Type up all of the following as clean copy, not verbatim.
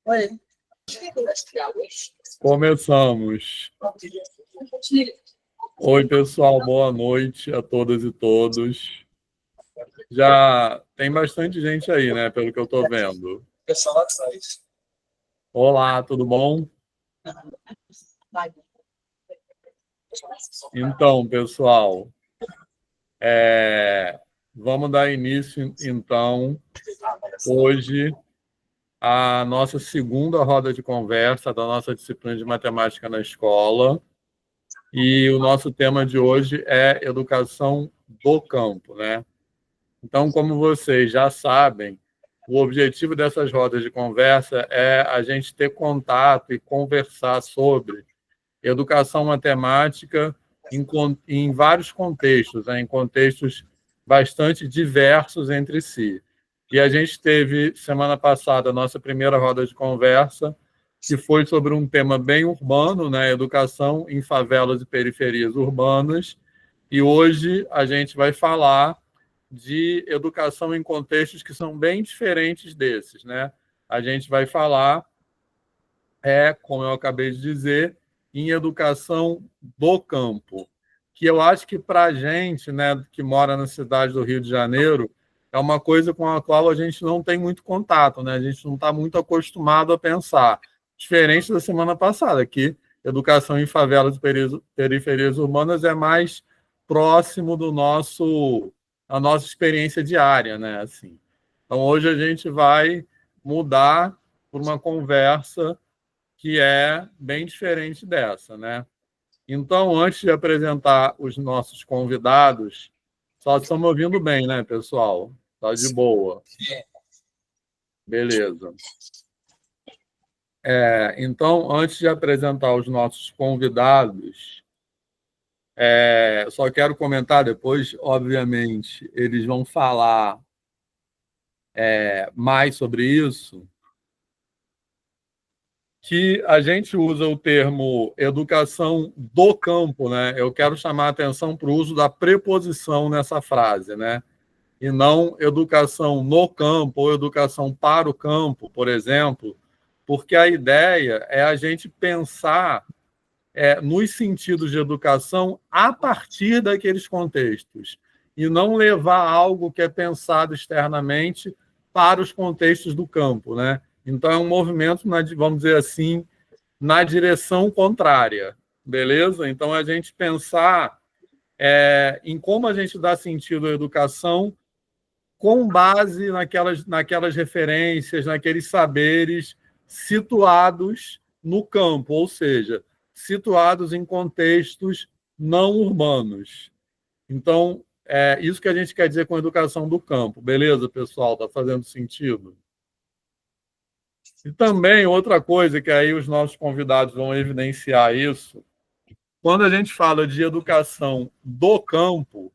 Oi. Começamos. Oi, pessoal, boa noite a todas e todos. Já tem bastante gente aí, né, pelo que eu estou vendo. Olá, tudo bom? Então, pessoal, vamos dar início, então, hoje, à nossa segunda roda de conversa da nossa disciplina de matemática na escola. E o nosso tema de hoje é educação do campo, né? Então, como vocês já sabem, o objetivo dessas rodas de conversa é a gente ter contato e conversar sobre educação matemática em vários contextos, né? Em contextos bastante diversos entre si. E a gente teve, semana passada, a nossa primeira roda de conversa, que foi sobre um tema bem urbano, né? Educação em favelas e periferias urbanas. E hoje a gente vai falar de educação em contextos que são bem diferentes desses, né? A gente vai falar, como eu acabei de dizer, em educação do campo, que eu acho que para a gente, né, que mora na cidade do Rio de Janeiro, é uma coisa com a qual a gente não tem muito contato, né? A gente não está muito acostumado a pensar. Diferente da semana passada, que educação em favelas e periferias urbanas é mais próximo da nossa experiência diária, né? Assim. Então, hoje a gente vai mudar por uma conversa que é bem diferente dessa, né? Então, antes de apresentar os nossos convidados, só estão me ouvindo bem, né, pessoal? Tá de boa. Beleza. Então, antes de apresentar os nossos convidados, só quero comentar depois, obviamente, eles vão falar mais sobre isso, que a gente usa o termo educação do campo, né? Eu quero chamar a atenção para o uso da preposição nessa frase, né? E não educação no campo ou educação para o campo, por exemplo, porque a ideia é a gente pensar nos sentidos de educação a partir daqueles contextos e não levar algo que é pensado externamente para os contextos do campo, né? Então, é um movimento, vamos dizer assim, na direção contrária, beleza? Então, a gente pensar em como a gente dá sentido à educação com base naquelas referências, naqueles saberes situados no campo, ou seja, situados em contextos não urbanos. Então, é isso que a gente quer dizer com educação do campo. Beleza, pessoal? Está fazendo sentido? E também outra coisa que aí os nossos convidados vão evidenciar isso, quando a gente fala de educação do campo,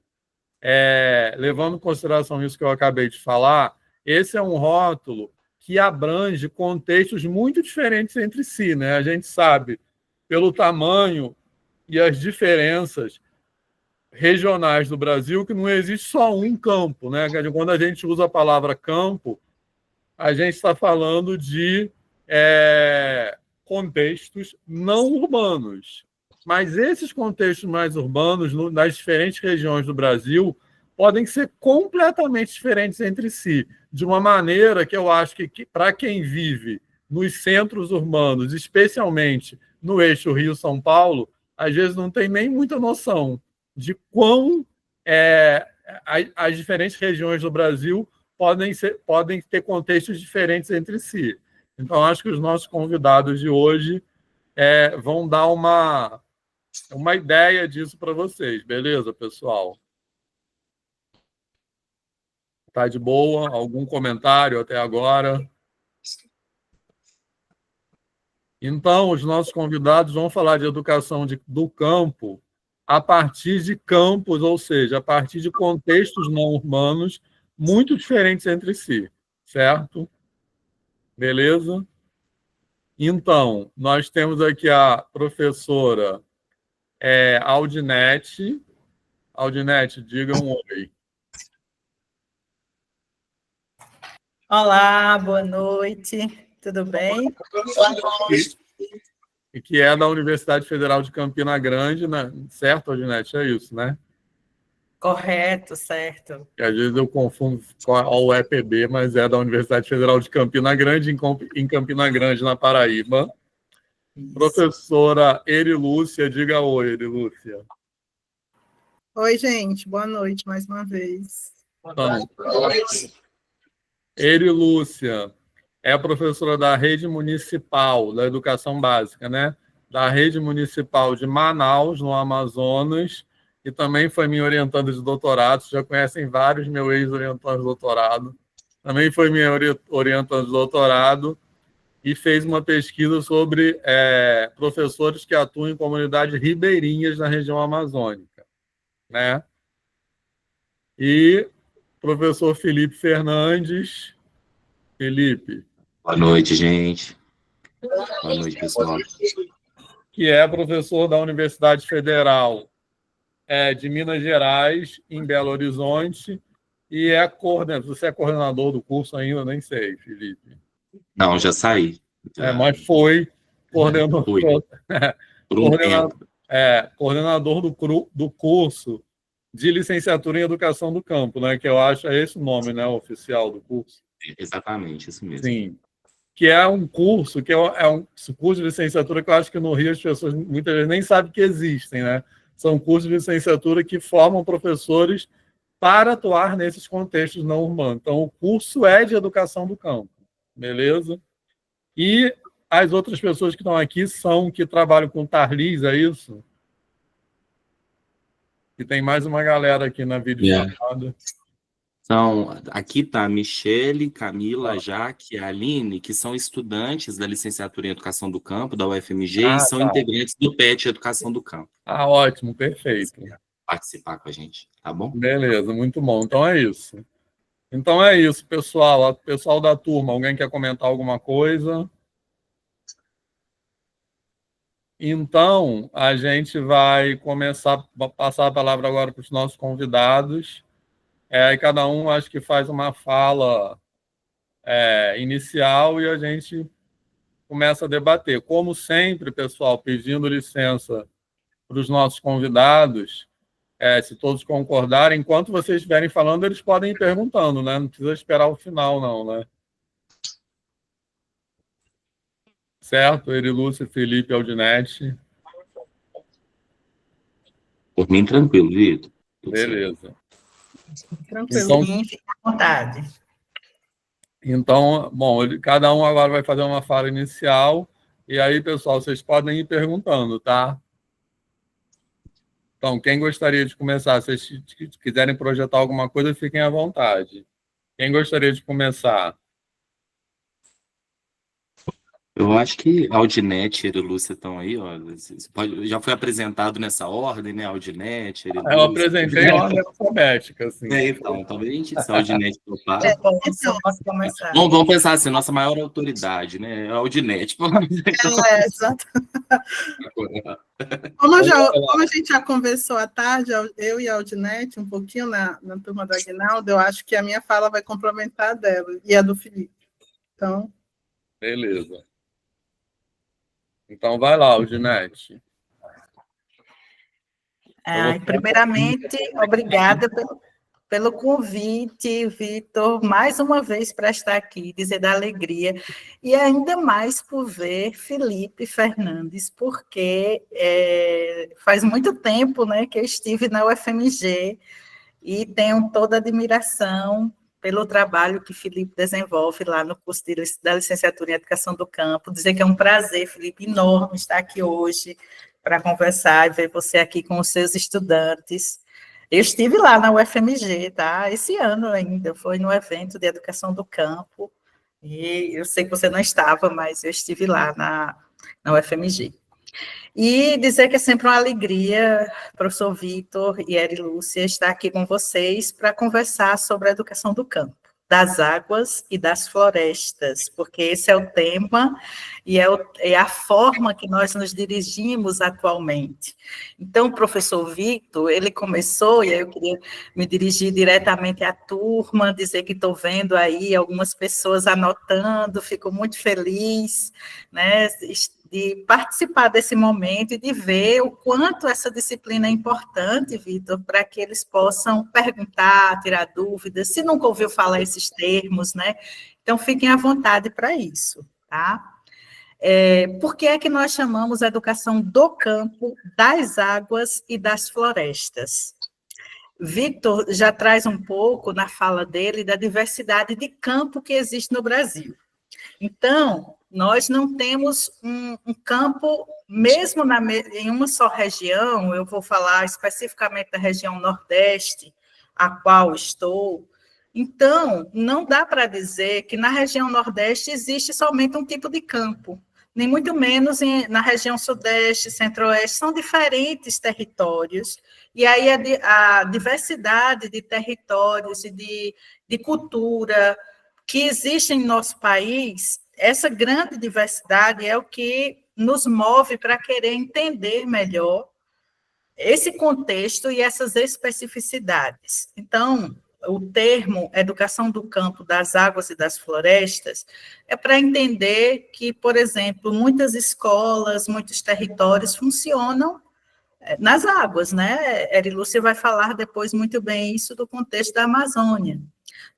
levando em consideração isso que eu acabei de falar, esse é um rótulo que abrange contextos muito diferentes entre si, né? A gente sabe, pelo tamanho e as diferenças regionais do Brasil, que não existe só um campo, né? Quando a gente usa a palavra campo, a gente está falando de contextos não urbanos. Mas esses contextos mais urbanos, nas diferentes regiões do Brasil, podem ser completamente diferentes entre si, de uma maneira que eu acho que para quem vive nos centros urbanos, especialmente no eixo Rio-São Paulo, às vezes não tem nem muita noção de quão as diferentes regiões do Brasil podem ter contextos diferentes entre si. Então, acho que os nossos convidados de hoje vão dar uma ideia disso para vocês. Beleza, pessoal? Tá de boa? Algum comentário até agora? Então, os nossos convidados vão falar de educação do campo a partir de campos, ou seja, a partir de contextos não urbanos muito diferentes entre si, certo? Beleza? Então, nós temos aqui a professora Aldinete. Aldinete, diga um oi. Olá, boa noite. tudo bem? E que é da Universidade Federal de Campina Grande, né? Certo, Odinete? É isso, né? Correto, certo. Que às vezes eu confundo com a UEPB, mas é da Universidade Federal de Campina Grande, em Campina Grande, na Paraíba. Isso. Professora Eri Lúcia, diga oi, Eri Lúcia. Oi, gente, boa noite mais uma vez. Então, Eri Lúcia é professora da Rede Municipal da Educação Básica, né? Da Rede Municipal de Manaus, no Amazonas, e também foi minha orientanda de doutorado. Vocês já conhecem vários meus ex-orientandos de doutorado. Também foi minha orientanda de doutorado e fez uma pesquisa sobre professores que atuam em comunidades ribeirinhas na região amazônica, né? E professor Felipe Fernandes. Felipe. Boa noite, gente. Boa noite, pessoal. Que é professor da Universidade Federal de Minas Gerais, em Belo Horizonte, e você é coordenador do curso ainda, nem sei, Felipe. Não, já saí. Mas foi coordenador, Por um tempo. Coordenador do curso de licenciatura em Educação do Campo, né? Que eu acho é esse o nome, né, oficial do curso. Exatamente, isso mesmo. Sim. Que é um curso, um curso de licenciatura que eu acho que no Rio as pessoas muitas vezes nem sabem que existem, né? São cursos de licenciatura que formam professores para atuar nesses contextos não urbanos. Então, o curso é de Educação do Campo, beleza? E as outras pessoas que estão aqui que trabalham com Tarlis, é isso? E tem mais uma galera aqui na videochamada. Então, aqui está a Michele, Camila, Jaque e a Aline, que são estudantes da licenciatura em Educação do Campo, da UFMG, e são integrantes do PET Educação do Campo. Ótimo, perfeito. Participar com a gente, tá bom? Beleza, muito bom. Então é isso. Pessoal. Pessoal da turma, alguém quer comentar alguma coisa? Então, a gente vai começar a passar a palavra agora para os nossos convidados. E cada um acho que faz uma fala inicial e a gente começa a debater. Como sempre, pessoal, pedindo licença para os nossos convidados, se todos concordarem, enquanto vocês estiverem falando, eles podem ir perguntando, né? Não precisa esperar o final, não, né? Certo? Eri Lúcia, Felipe, Aldinete. Por mim, tranquilo, Vitor. Beleza. Tranquilo. Então, Sim, fique à vontade. Então, bom, cada um agora vai fazer uma fala inicial, e aí, pessoal, vocês podem ir perguntando, tá? Então, quem gostaria de começar? Se vocês quiserem projetar alguma coisa, fiquem à vontade. Quem gostaria de começar? Eu acho que Aldinete e Eri Lúcia estão aí, ó. Já foi apresentado nessa ordem, né? Aldinete, Eri Lúcia. Eu apresentei em ordem alfabética, assim. Então, talvez a gente, se Aldinete topar. Você pode começar. Vamos pensar assim, nossa maior autoridade, né? É Aldinete. Exato. Como a gente já conversou à tarde, eu e a Aldinete, um pouquinho na turma do Aguinaldo, eu acho que a minha fala vai complementar a dela e a do Felipe. Então... Beleza. Então, vai lá, Aldinete. Primeiramente, obrigada pelo convite, Vitor, mais uma vez para estar aqui, dizer da alegria, e ainda mais por ver Felipe Fernandes, porque faz muito tempo, né, que eu estive na UFMG e tenho toda a admiração pelo trabalho que Felipe desenvolve lá no curso da licenciatura em Educação do Campo. Dizer que é um prazer, Felipe, enorme estar aqui hoje para conversar e ver você aqui com os seus estudantes. Eu estive lá na UFMG, tá? Esse ano ainda, foi no evento de Educação do Campo, e eu sei que você não estava, mas eu estive lá na UFMG. E dizer que é sempre uma alegria, professor Vitor e Eri Lúcia, estar aqui com vocês para conversar sobre a educação do campo. das águas e das florestas, porque esse é o tema e é a forma que nós nos dirigimos atualmente. Então, o professor Victor, ele começou, e aí eu queria me dirigir diretamente à turma, dizer que estou vendo aí algumas pessoas anotando, fico muito feliz, né, de participar desse momento e de ver o quanto essa disciplina é importante, Vitor, para que eles possam perguntar, tirar dúvidas, se nunca ouviu falar esses termos, né? Então, fiquem à vontade para isso, tá? Por que é que nós chamamos a educação do campo, das águas e das florestas? Victor já traz um pouco na fala dele da diversidade de campo que existe no Brasil. Então, nós não temos um campo, mesmo em uma só região, eu vou falar especificamente da região Nordeste, a qual estou. Então, não dá para dizer que na região Nordeste existe somente um tipo de campo, nem muito menos na região Sudeste, Centro-Oeste, são diferentes territórios, e aí a diversidade de territórios e de cultura que existe em nosso país, essa grande diversidade é o que nos move para querer entender melhor esse contexto e essas especificidades. Então, o termo educação do campo, das águas e das florestas é para entender que, por exemplo, muitas escolas, muitos territórios funcionam nas águas, né? Eri Lúcia vai falar depois muito bem isso do contexto da Amazônia.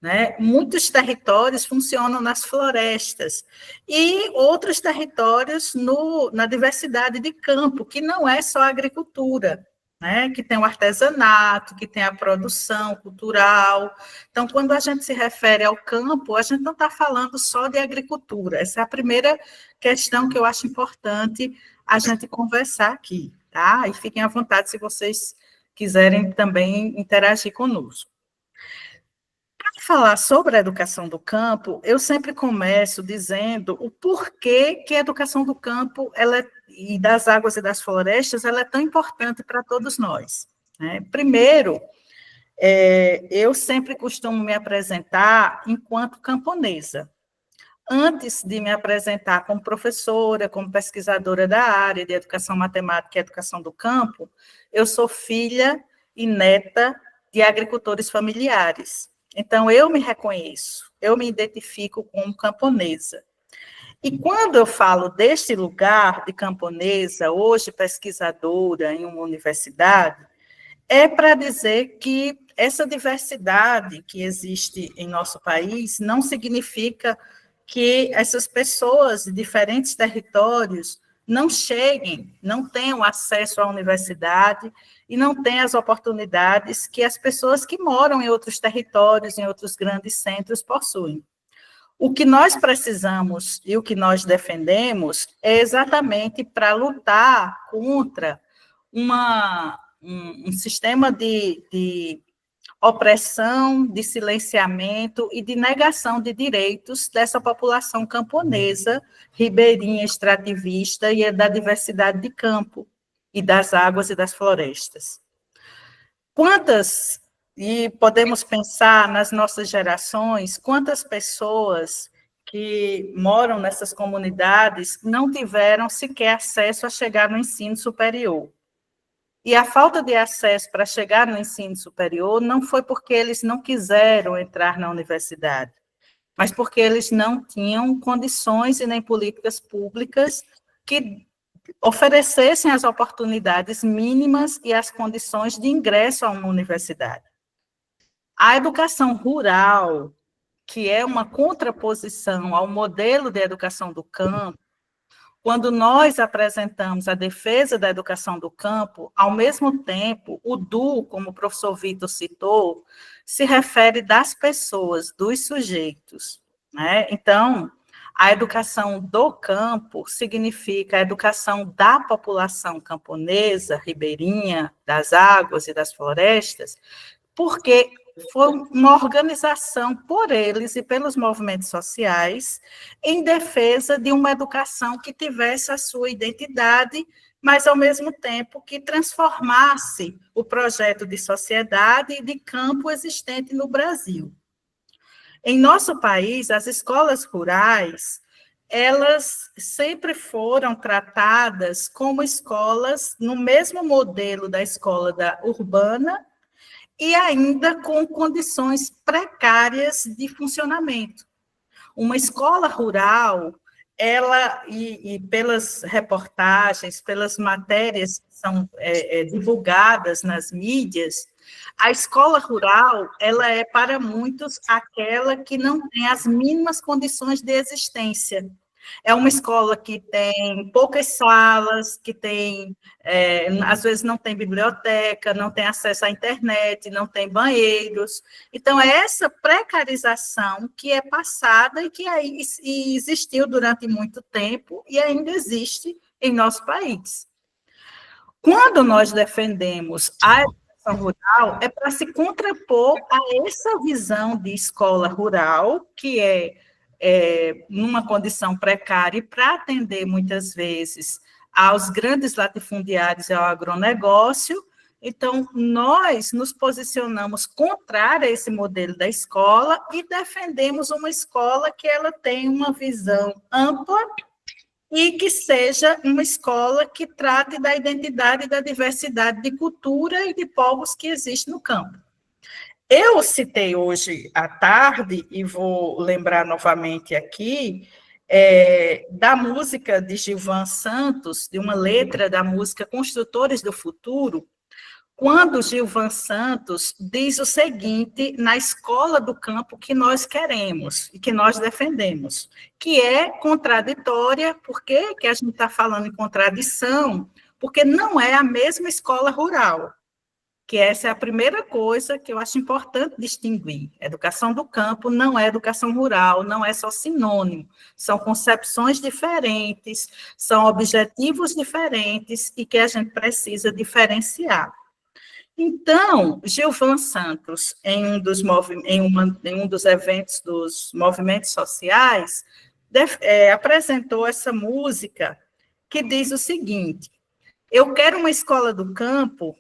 Né? Muitos territórios funcionam nas florestas e outros territórios na diversidade de campo, que não é só a agricultura, né? Que tem o artesanato, que tem a produção cultural. Então, quando a gente se refere ao campo, a gente não está falando só de agricultura. Essa é a primeira questão que eu acho importante a gente conversar aqui, tá? E fiquem à vontade se vocês quiserem também interagir conosco. Para falar sobre a educação do campo, eu sempre começo dizendo o porquê que a educação do campo e das águas e das florestas ela é tão importante para todos nós. Né? Primeiro, eu sempre costumo me apresentar enquanto camponesa. Antes de me apresentar como professora, como pesquisadora da área de educação matemática e educação do campo, eu sou filha e neta de agricultores familiares. Então, eu me reconheço, eu me identifico como camponesa. E quando eu falo deste lugar de camponesa, hoje pesquisadora em uma universidade, é para dizer que essa diversidade que existe em nosso país não significa que essas pessoas de diferentes territórios não cheguem, não tenham acesso à universidade e não tenham as oportunidades que as pessoas que moram em outros territórios, em outros grandes centros, possuem. O que nós precisamos e o que nós defendemos é exatamente para lutar contra um sistema de opressão, de silenciamento e de negação de direitos dessa população camponesa, ribeirinha, extrativista e da diversidade de campo, e das águas e das florestas. E podemos pensar nas nossas gerações, quantas pessoas que moram nessas comunidades não tiveram sequer acesso a chegar no ensino superior. E a falta de acesso para chegar no ensino superior não foi porque eles não quiseram entrar na universidade, mas porque eles não tinham condições e nem políticas públicas que oferecessem as oportunidades mínimas e as condições de ingresso a uma universidade. A educação rural, que é uma contraposição ao modelo de educação do campo, quando nós apresentamos a defesa da educação do campo, ao mesmo tempo, o DU, como o professor Victor citou, se refere das pessoas, dos sujeitos. Né? Então, a educação do campo significa a educação da população camponesa, ribeirinha, das águas e das florestas, porque foi uma organização por eles e pelos movimentos sociais em defesa de uma educação que tivesse a sua identidade, mas, ao mesmo tempo, que transformasse o projeto de sociedade e de campo existente no Brasil. Em nosso país, as escolas rurais, elas sempre foram tratadas como escolas no mesmo modelo da escola urbana e ainda com condições precárias de funcionamento. Uma escola rural, ela, e pelas reportagens, pelas matérias que são divulgadas nas mídias, a escola rural, ela é para muitos aquela que não tem as mínimas condições de existência. É uma escola que tem poucas salas, que tem, às vezes não tem biblioteca, não tem acesso à internet, não tem banheiros. Então, é essa precarização que é passada e que aí existiu durante muito tempo e ainda existe em nosso país. Quando nós defendemos a educação rural, é para se contrapor a essa visão de escola rural, que numa condição precária, e para atender, muitas vezes, aos grandes latifundiários e ao agronegócio. Então, nós nos posicionamos contrário a esse modelo da escola e defendemos uma escola que ela tem uma visão ampla e que seja uma escola que trate da identidade e da diversidade de cultura e de povos que existem no campo. Eu citei hoje à tarde, e vou lembrar novamente aqui, da música de Gilvan Santos, de uma letra da música Construtores do Futuro, quando Gilvan Santos diz o seguinte na escola do campo que nós queremos e que nós defendemos, que é contraditória. Por que a gente está falando em contradição? Porque não é a mesma escola rural, que essa é a primeira coisa que eu acho importante distinguir. Educação do campo não é educação rural, não é só sinônimo, são concepções diferentes, são objetivos diferentes e que a gente precisa diferenciar. Então, Gilvan Santos, em um dos eventos dos movimentos sociais, apresentou essa música que diz o seguinte: eu quero uma escola do campo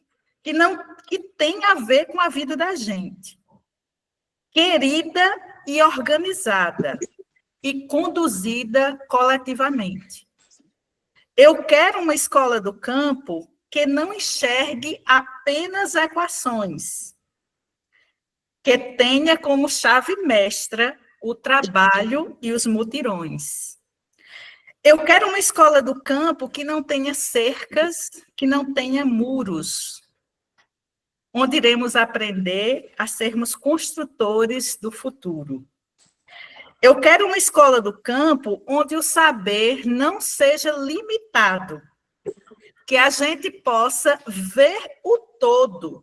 que tenha a ver com a vida da gente, querida e organizada, e conduzida coletivamente. Eu quero uma escola do campo que não enxergue apenas equações, que tenha como chave mestra o trabalho e os mutirões. Eu quero uma escola do campo que não tenha cercas, que não tenha muros, onde iremos aprender a sermos construtores do futuro. Eu quero uma escola do campo onde o saber não seja limitado, que a gente possa ver o todo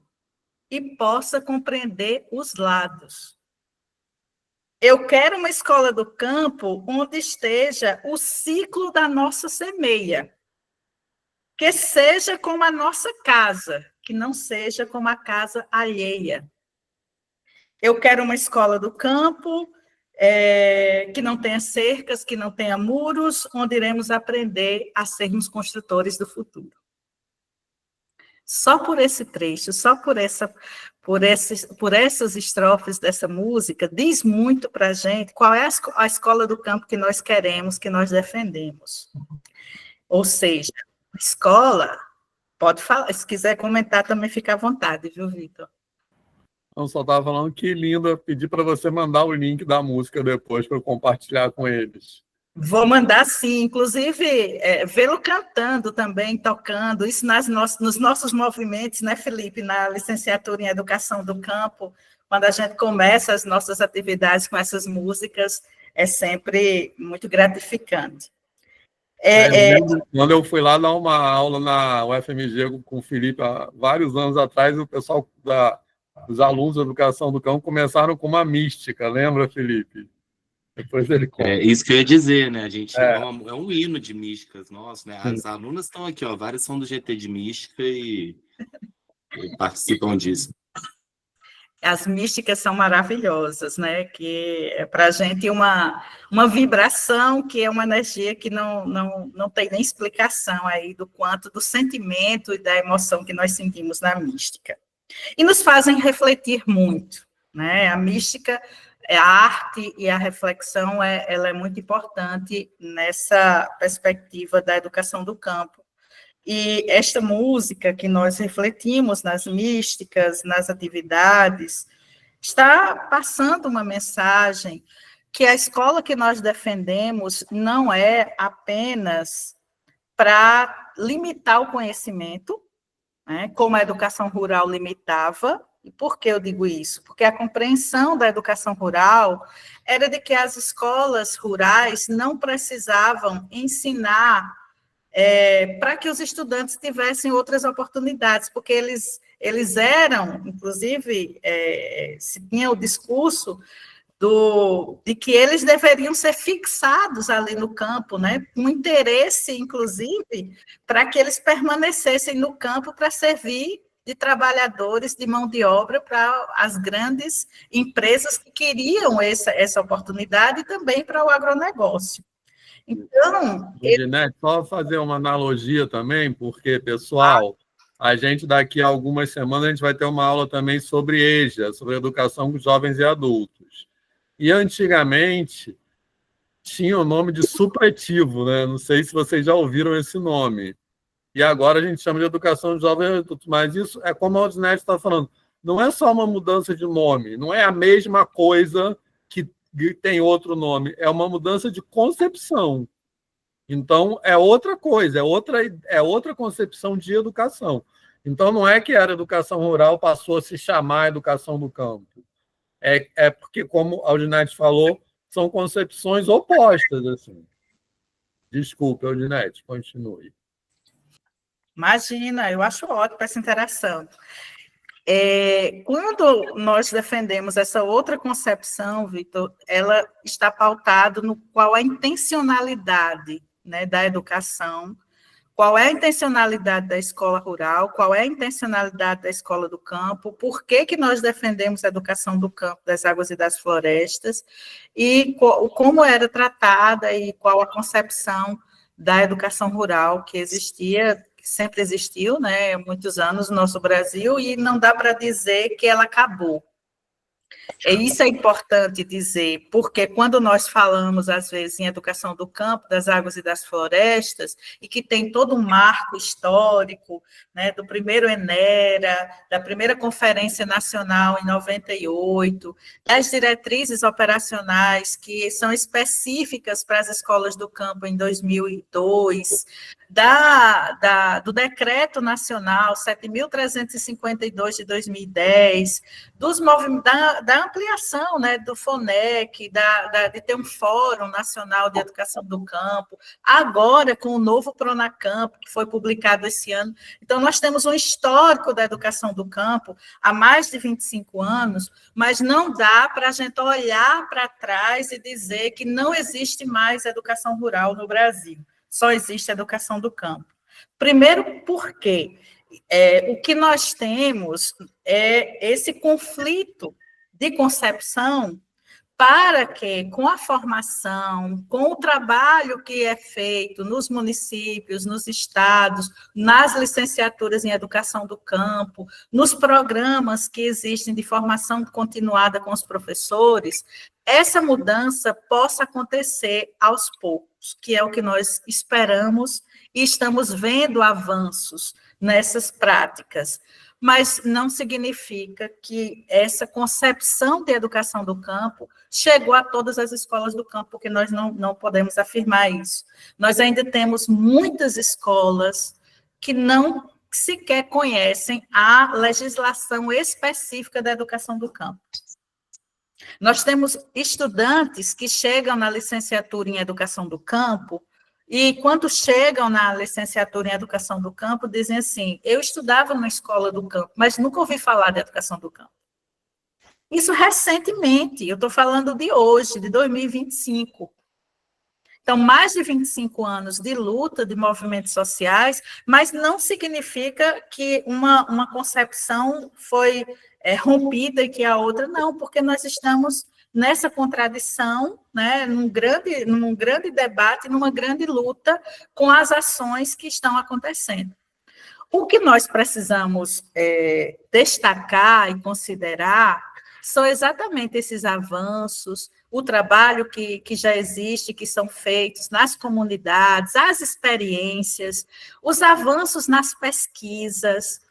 e possa compreender os lados. Eu quero uma escola do campo onde esteja o ciclo da nossa semeia, que seja como a nossa casa, que não seja como a casa alheia. Eu quero uma escola do campo que não tenha cercas, que não tenha muros, onde iremos aprender a sermos construtores do futuro. Só por esse trecho, só por essas estrofes dessa música, diz muito para a gente qual é a escola do campo que nós queremos, que nós defendemos. Ou seja, a escola, pode falar, se quiser comentar também fica à vontade, viu, Vitor? Eu só estava falando que lindo, pedir para você mandar o link da música depois para eu compartilhar com eles. Vou mandar sim, inclusive vê-lo cantando também, tocando, isso nos nossos movimentos, né, Felipe, na licenciatura em Educação do Campo, quando a gente começa as nossas atividades com essas músicas, é sempre muito gratificante. Quando eu fui lá dar uma aula na UFMG com o Felipe, há vários anos atrás, o pessoal os alunos da Educação do Campo começaram com uma mística, lembra, Felipe? Depois ele conta. Isso que eu ia dizer, né? A gente é um hino de místicas, nossa, né? As alunas estão aqui, ó, várias são do GT de mística e participam disso. As místicas são maravilhosas, né? Que é para a gente uma vibração, que é uma energia que não tem nem explicação aí do quanto do sentimento e da emoção que nós sentimos na mística. E nos fazem refletir muito, né? A mística a arte e a reflexão ela é muito importante nessa perspectiva da educação do campo. E esta música que nós refletimos nas místicas, nas atividades, está passando uma mensagem que a escola que nós defendemos não é apenas para limitar o conhecimento, né, como a educação rural limitava. E por que eu digo isso? Porque a compreensão da educação rural era de que as escolas rurais não precisavam ensinar para que os estudantes tivessem outras oportunidades, porque eles eram, inclusive, se tinha o discurso de que eles deveriam ser fixados ali no campo, né, com interesse, inclusive, para que eles permanecessem no campo para servir de trabalhadores de mão de obra para as grandes empresas que queriam essa oportunidade e também para o agronegócio. Então... Odinete, só fazer uma analogia também, porque, pessoal, a gente daqui a algumas semanas a gente vai ter uma aula também sobre EJA, sobre educação com jovens e adultos. E antigamente tinha o nome de supletivo, né? Não sei se vocês já ouviram esse nome. E agora a gente chama de educação de jovens e adultos, mas isso é como a Odinete está falando, não é só uma mudança de nome, não é a mesma coisa que tem outro nome, é uma mudança de concepção. Então, é outra coisa, é outra concepção de educação. Então, não é que a educação rural passou a se chamar educação do campo. É porque, como a Odinete falou, são concepções opostas. Assim. Desculpe, Odinete, continue. Imagina, eu acho ótimo essa interação. Quando nós defendemos essa outra concepção, Vitor, ela está pautada no qual é a intencionalidade, né, da educação, qual é a intencionalidade da escola rural, qual é a intencionalidade da escola do campo, por que nós defendemos a educação do campo, das águas e das florestas, e como era tratada e qual a concepção da educação rural que existia, que sempre existiu, né, há muitos anos no nosso Brasil, e não dá para dizer que ela acabou. Isso é importante dizer, porque quando nós falamos, às vezes, em educação do campo, das águas e das florestas, e que tem todo um marco histórico, né, do primeiro ENERA, da primeira Conferência Nacional em 98, das diretrizes operacionais que são específicas para as escolas do campo em 2002, do Decreto Nacional 7.352 de 2010, dos movimentos, da ampliação, né, do FONEC, de ter um Fórum Nacional de Educação do Campo, agora com o novo PRONACAMP, que foi publicado esse ano. Então, nós temos um histórico da educação do campo há mais de 25 anos, mas não dá para a gente olhar para trás e dizer que não existe mais educação rural no Brasil. Só existe educação do campo. Primeiro, porque o que nós temos é esse conflito de concepção para que, com a formação, com o trabalho que é feito nos municípios, nos estados, nas licenciaturas em educação do campo, nos programas que existem de formação continuada com os professores, essa mudança possa acontecer aos poucos, que é o que nós esperamos e estamos vendo avanços nessas práticas. Mas não significa que essa concepção de educação do campo chegou a todas as escolas do campo, porque nós não podemos afirmar isso. Nós ainda temos muitas escolas que não sequer conhecem a legislação específica da educação do campo. Nós temos estudantes que chegam na licenciatura em educação do campo e, quando chegam na licenciatura em educação do campo, dizem assim: eu estudava na escola do campo, mas nunca ouvi falar de educação do campo. Isso recentemente, eu estou falando de hoje, de 2025. Então, mais de 25 anos de luta de movimentos sociais, mas não significa que uma concepção foi rompida e que a outra não, porque nós estamos nessa contradição, né, num grande debate, numa grande luta com as ações que estão acontecendo. O que nós precisamos destacar e considerar são exatamente esses avanços, o trabalho que já existe, que são feitos nas comunidades, as experiências, os avanços nas pesquisas.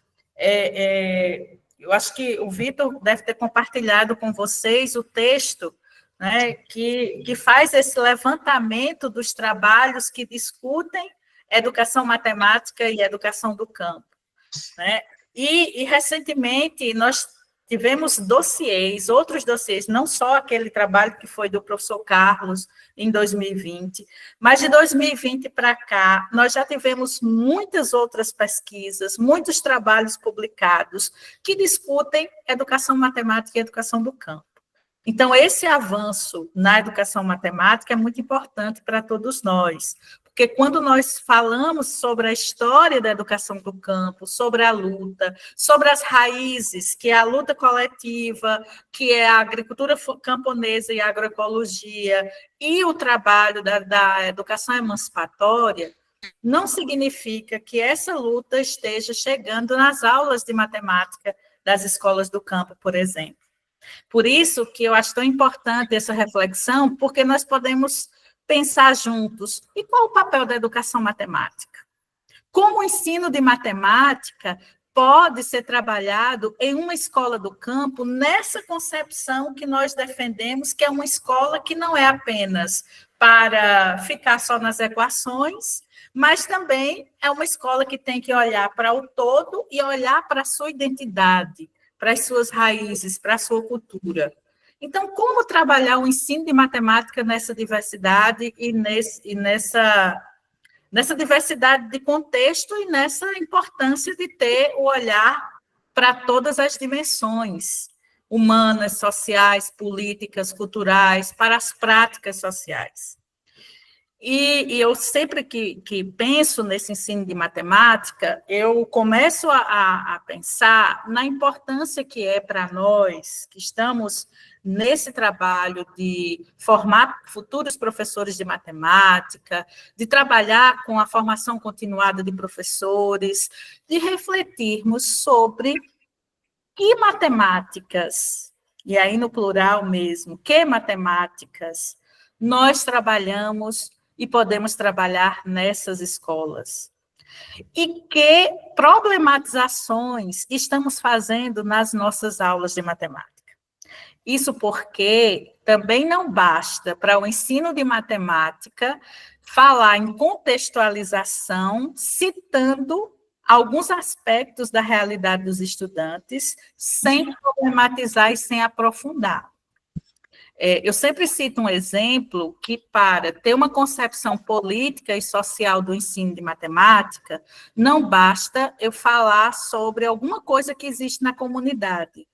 Eu acho que o Vitor deve ter compartilhado com vocês o texto, né, que faz esse levantamento dos trabalhos que discutem educação matemática e educação do campo, né? E recentemente, nós tivemos dossiês, outros dossiês, não só aquele trabalho que foi do professor Carlos em 2020, mas de 2020 para cá, nós já tivemos muitas outras pesquisas, muitos trabalhos publicados que discutem educação matemática e educação do campo. Então, esse avanço na educação matemática é muito importante para todos nós, porque quando nós falamos sobre a história da educação do campo, sobre a luta, sobre as raízes, que é a luta coletiva, que é a agricultura camponesa e a agroecologia, e o trabalho da educação emancipatória, não significa que essa luta esteja chegando nas aulas de matemática das escolas do campo, por exemplo. Por isso que eu acho tão importante essa reflexão, porque nós podemos pensar juntos. E qual o papel da educação matemática? Como o ensino de matemática pode ser trabalhado em uma escola do campo nessa concepção que nós defendemos, que é uma escola que não é apenas para ficar só nas equações, mas também é uma escola que tem que olhar para o todo e olhar para a sua identidade, para as suas raízes, para a sua cultura. Então, como trabalhar o ensino de matemática nessa diversidade e nessa diversidade de contexto e nessa importância de ter o olhar para todas as dimensões humanas, sociais, políticas, culturais, para as práticas sociais. E eu sempre que penso nesse ensino de matemática, eu começo a pensar na importância que é para nós, que estamos nesse trabalho de formar futuros professores de matemática, de trabalhar com a formação continuada de professores, de refletirmos sobre que matemáticas, e aí no plural mesmo, que matemáticas nós trabalhamos e podemos trabalhar nessas escolas. E que problematizações estamos fazendo nas nossas aulas de matemática. Isso porque também não basta para o ensino de matemática falar em contextualização, citando alguns aspectos da realidade dos estudantes, sem problematizar e sem aprofundar. Eu sempre cito um exemplo que, para ter uma concepção política e social do ensino de matemática, não basta eu falar sobre alguma coisa que existe na comunidade,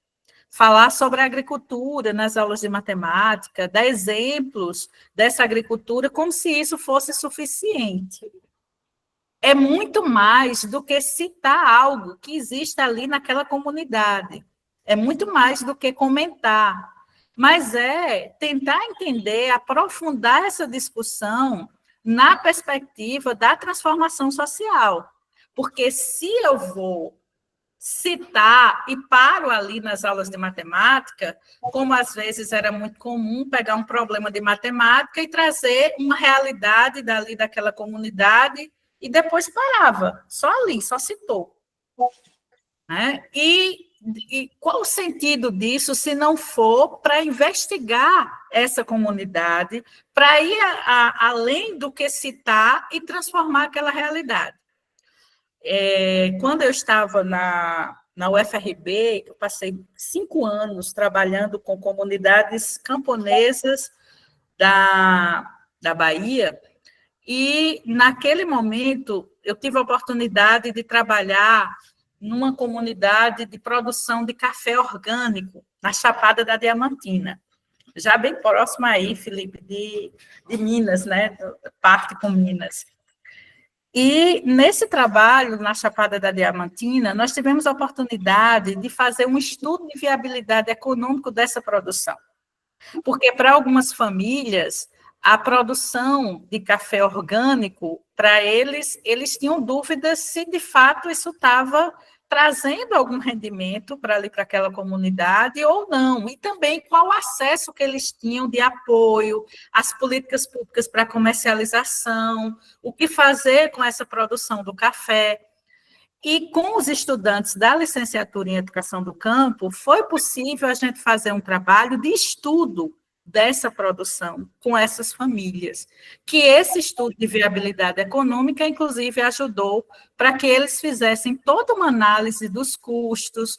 falar sobre a agricultura nas aulas de matemática, dar exemplos dessa agricultura como se isso fosse suficiente. É muito mais do que citar algo que existe ali naquela comunidade. É muito mais do que comentar. Mas é tentar entender, aprofundar essa discussão na perspectiva da transformação social. Porque se eu vou citar e paro ali nas aulas de matemática, como às vezes era muito comum pegar um problema de matemática e trazer uma realidade dali daquela comunidade e depois parava, só ali, só citou. Né? E qual o sentido disso se não for para investigar essa comunidade, para ir além do que citar e transformar aquela realidade? Quando eu estava na UFRB, eu passei 5 anos trabalhando com comunidades camponesas da Bahia, e naquele momento eu tive a oportunidade de trabalhar numa comunidade de produção de café orgânico, na Chapada da Diamantina, já bem próximo aí, Felipe, de Minas, né? Parte com Minas. E nesse trabalho, na Chapada da Diamantina, nós tivemos a oportunidade de fazer um estudo de viabilidade econômica dessa produção. Porque para algumas famílias, a produção de café orgânico, para eles tinham dúvidas se de fato isso estava trazendo algum rendimento para ali, para aquela comunidade ou não, e também qual o acesso que eles tinham de apoio, as políticas públicas para comercialização, o que fazer com essa produção do café. E com os estudantes da licenciatura em Educação do Campo, foi possível a gente fazer um trabalho de estudo dessa produção com essas famílias, que esse estudo de viabilidade econômica, inclusive, ajudou para que eles fizessem toda uma análise dos custos,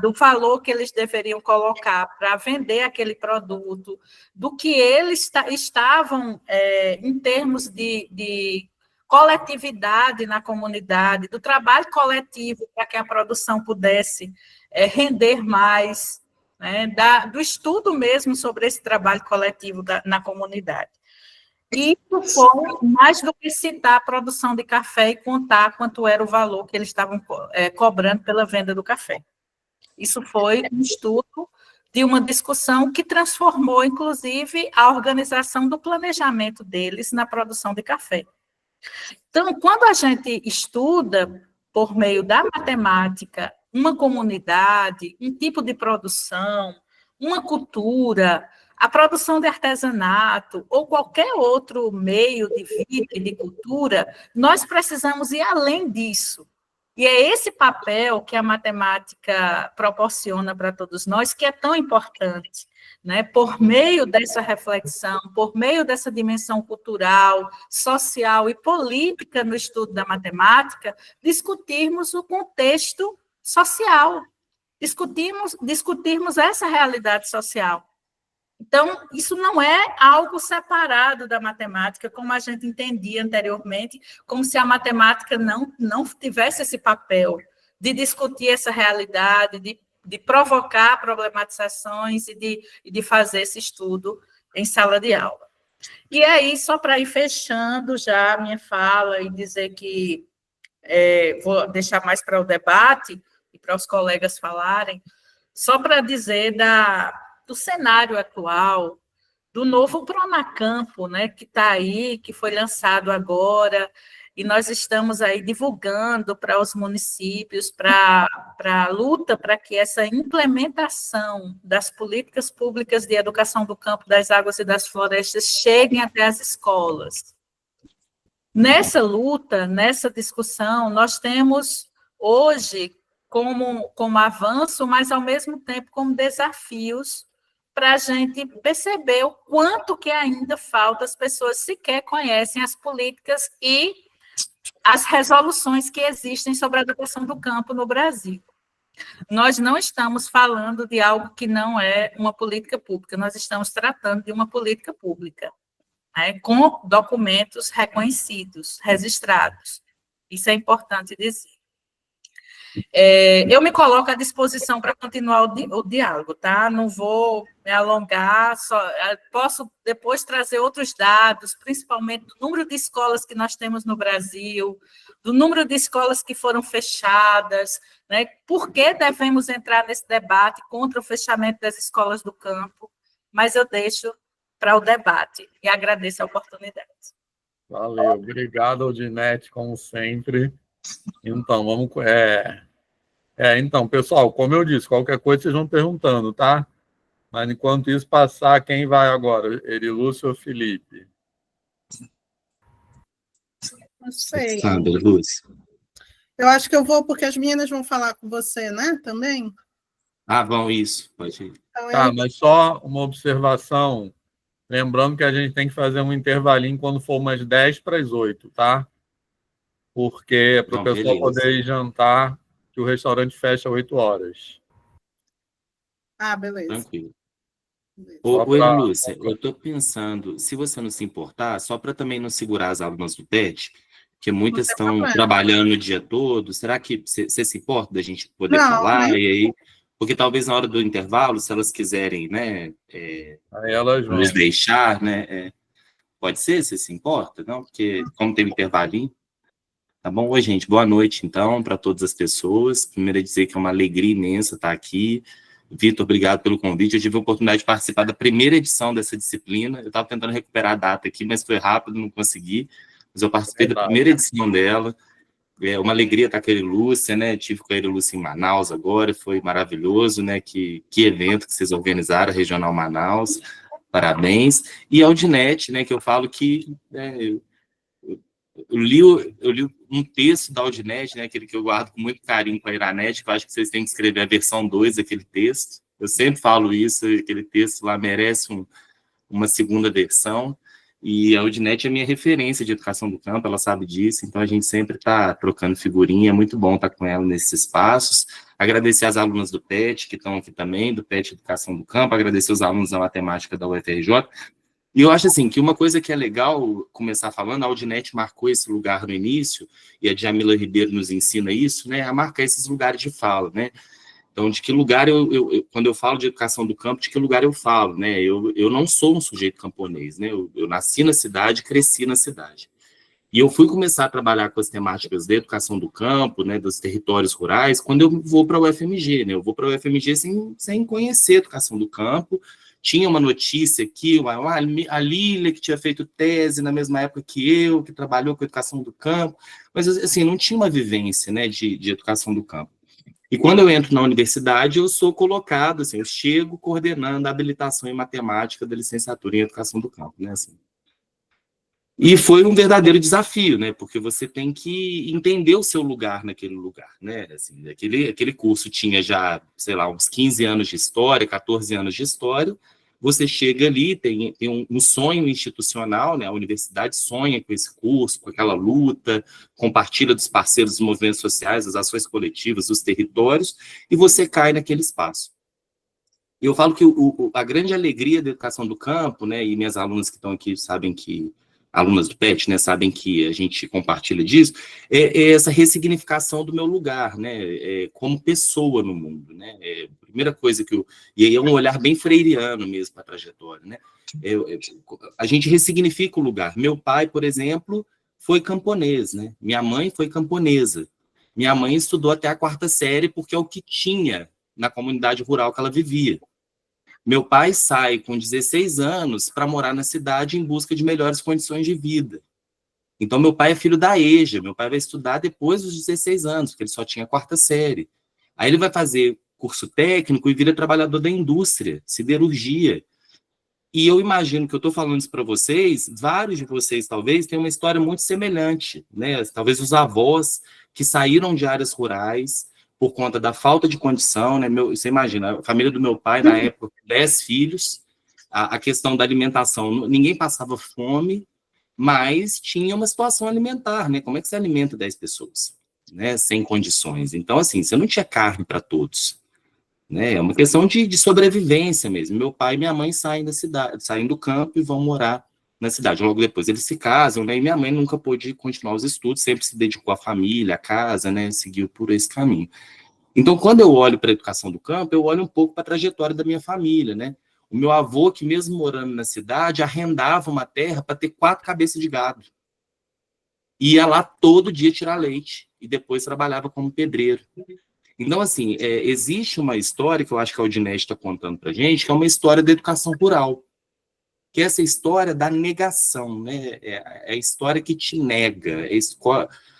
do valor que eles deveriam colocar para vender aquele produto, do que eles estavam em termos de coletividade na comunidade, do trabalho coletivo para que a produção pudesse render mais, né, do estudo mesmo sobre esse trabalho coletivo na comunidade. E isso foi mais do que citar a produção de café e contar quanto era o valor que eles estavam cobrando pela venda do café. Isso foi um estudo de uma discussão que transformou, inclusive, a organização do planejamento deles na produção de café. Então, quando a gente estuda, por meio da matemática, uma comunidade, um tipo de produção, uma cultura, a produção de artesanato ou qualquer outro meio de vida e de cultura, nós precisamos ir além disso. E é esse papel que a matemática proporciona para todos nós que é tão importante, né? Por meio dessa reflexão, por meio dessa dimensão cultural, social e política no estudo da matemática, discutirmos o contexto social, discutirmos essa realidade social. Então, isso não é algo separado da matemática, como a gente entendia anteriormente, como se a matemática não tivesse esse papel de discutir essa realidade, de provocar problematizações e de fazer esse estudo em sala de aula. E aí, só para ir fechando já a minha fala e dizer que vou deixar mais para o debate e para os colegas falarem, só para dizer do cenário atual, do novo Pronacampo, né, que está aí, que foi lançado agora, e nós estamos aí divulgando para os municípios, para a luta para que essa implementação das políticas públicas de educação do campo, das águas e das florestas cheguem até as escolas. Nessa luta, nessa discussão, nós temos hoje como avanço, mas ao mesmo tempo como desafios para a gente perceber o quanto que ainda falta, as pessoas sequer conhecem as políticas e as resoluções que existem sobre a educação do campo no Brasil. Nós não estamos falando de algo que não é uma política pública, nós estamos tratando de uma política pública, né, com documentos reconhecidos, registrados. Isso é importante dizer. Eu me coloco à disposição para continuar o diálogo, tá? Não vou me alongar, posso depois trazer outros dados, principalmente do número de escolas que nós temos no Brasil, do número de escolas que foram fechadas, né? Por que devemos entrar nesse debate contra o fechamento das escolas do campo? Mas eu deixo para o debate e agradeço a oportunidade. Valeu, obrigado, Aldinete, como sempre. Então, vamos... Então, pessoal, como eu disse, qualquer coisa vocês vão perguntando, tá? Mas, enquanto isso, passar, quem vai agora? Erilúcio ou Felipe? Não sei. Sandra, Lúcia. Eu acho que eu vou, porque as meninas vão falar com você, né, também? Vão, isso, pode ir. Então, Tá, mas só uma observação, lembrando que a gente tem que fazer um intervalinho quando for umas 7:50, tá? Porque é para o pessoal poder ir jantar, que o restaurante fecha às 8h. Beleza. Tranquilo. Oi, Lúcia, eu estou pensando, se você não se importar, só para também não segurar as alunas do PET, porque muitas estão trabalhando o dia todo, será que você se importa da gente poder falar? Né? E aí, porque talvez na hora do intervalo, se elas quiserem, né, aí elas vão nos deixar, né, pode ser, você se importa? Não, porque como tem um intervalinho. Tá bom? Oi, gente, boa noite, então, para todas as pessoas. Primeiro, dizer que é uma alegria imensa estar aqui. Vitor, obrigado pelo convite. Eu tive a oportunidade de participar da primeira edição dessa disciplina. Eu estava tentando recuperar a data aqui, mas foi rápido, não consegui. Mas eu participei da primeira edição dela. É uma alegria estar com a Erilúcia, né? Tive com a Erilúcia em Manaus agora, foi maravilhoso, né? Que evento que vocês organizaram, a Regional Manaus, parabéns. E a Audinete, né? Que eu falo que eu li um texto da Audinete, né? Aquele que eu guardo com muito carinho com a Iranete, que eu acho que vocês têm que escrever a versão 2 daquele texto. Eu sempre falo isso, aquele texto lá merece uma segunda versão. E a Audinete é minha referência de educação do campo, ela sabe disso, então a gente sempre está trocando figurinha, é muito bom estar com ela nesses espaços. Agradecer as alunas do PET, que estão aqui também, do PET Educação do Campo, agradecer os alunos da matemática da UFRJ. E eu acho assim, que uma coisa que é legal começar falando, a Audinete marcou esse lugar no início, e a Djamila Ribeiro nos ensina isso, né, a marcar esses lugares de fala, né? Então, de que lugar quando eu falo de educação do campo, de que lugar eu falo, né? Eu não sou um sujeito camponês, né? Eu nasci na cidade, cresci na cidade. E eu fui começar a trabalhar com as temáticas da educação do campo, né, dos territórios rurais, quando eu vou para a UFMG, né? Eu vou para a UFMG sem conhecer a educação do campo. Tinha uma notícia aqui, a Lília, que tinha feito tese na mesma época que eu, que trabalhou com a educação do campo, mas, assim, não tinha uma vivência, né, de educação do campo. E quando eu entro na universidade, eu sou colocado, assim, eu chego coordenando a habilitação em matemática da licenciatura em educação do campo, né, assim. E foi um verdadeiro desafio, né, porque você tem que entender o seu lugar naquele lugar, né, assim, aquele curso tinha já, sei lá, uns 15 anos de história, 14 anos de história, você chega ali, tem um sonho institucional, né? A universidade sonha com esse curso, com aquela luta, compartilha dos parceiros dos movimentos sociais, das ações coletivas, dos territórios, e você cai naquele espaço. E eu falo que a grande alegria da educação do campo, né, e minhas alunas que estão aqui sabem que, alunas do PET, né, sabem que a gente compartilha disso, é essa ressignificação do meu lugar, né, como pessoa no mundo, né, a primeira coisa e aí é um olhar bem freiriano mesmo para a trajetória, né, a gente ressignifica o lugar. Meu pai, por exemplo, foi camponês, né, minha mãe foi camponesa, minha mãe estudou até a 4ª série porque é o que tinha na comunidade rural que ela vivia. Meu pai sai com 16 anos para morar na cidade em busca de melhores condições de vida. Então, meu pai é filho da EJA, meu pai vai estudar depois dos 16 anos, porque ele só tinha 4ª série. Aí ele vai fazer curso técnico e vira trabalhador da indústria, siderurgia. E eu imagino que eu estou falando isso para vocês, vários de vocês talvez tenham uma história muito semelhante, né? Talvez os avós que saíram de áreas rurais por conta da falta de condição, né? Você imagina, a família do meu pai, na época, 10 filhos, a questão da alimentação, ninguém passava fome, mas tinha uma situação alimentar, né? Como é que você alimenta 10 pessoas, né? Sem condições. Então, assim, você não tinha carne para todos, né? É uma questão de sobrevivência mesmo. Meu pai e minha mãe saem da cidade, saem do campo e vão morar na cidade. Logo depois eles se casam, né? E minha mãe nunca pôde continuar os estudos, sempre se dedicou à família, à casa, né? Seguiu por esse caminho. Então, quando eu olho para a educação do campo, eu olho um pouco para a trajetória da minha família, né? O meu avô, que mesmo morando na cidade, arrendava uma terra para ter 4 cabeças de gado. Ia lá todo dia tirar leite e depois trabalhava como pedreiro. Então, assim, existe uma história que eu acho que a Audinete está contando para a gente, que é uma história da educação rural, que é essa história da negação, né? É a história que te nega,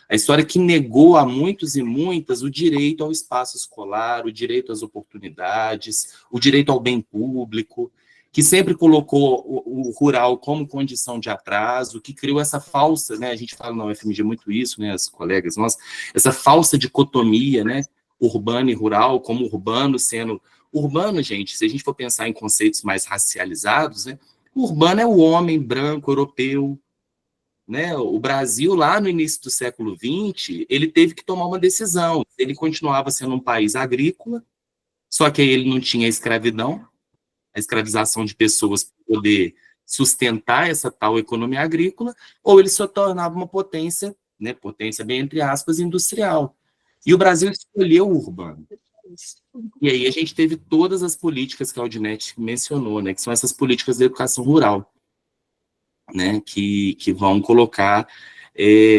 a história que negou a muitos e muitas o direito ao espaço escolar, o direito às oportunidades, o direito ao bem público, que sempre colocou o rural como condição de atraso, que criou essa falsa, né? A gente fala na UFMG muito isso, né? As colegas nossas, essa falsa dicotomia, né? Urbano e rural, como urbano sendo... Urbano, gente, se a gente for pensar em conceitos mais racializados, né? O urbano é o homem branco, europeu, né? O Brasil, lá no início do século XX, ele teve que tomar uma decisão. Ele continuava sendo um país agrícola, só que aí ele não tinha escravidão, a escravização de pessoas para poder sustentar essa tal economia agrícola, ou ele se tornava uma potência, né? Potência bem entre aspas, industrial. E o Brasil escolheu o urbano. E aí a gente teve todas as políticas que a Audinete mencionou, né, que são essas políticas de educação rural, né, que vão colocar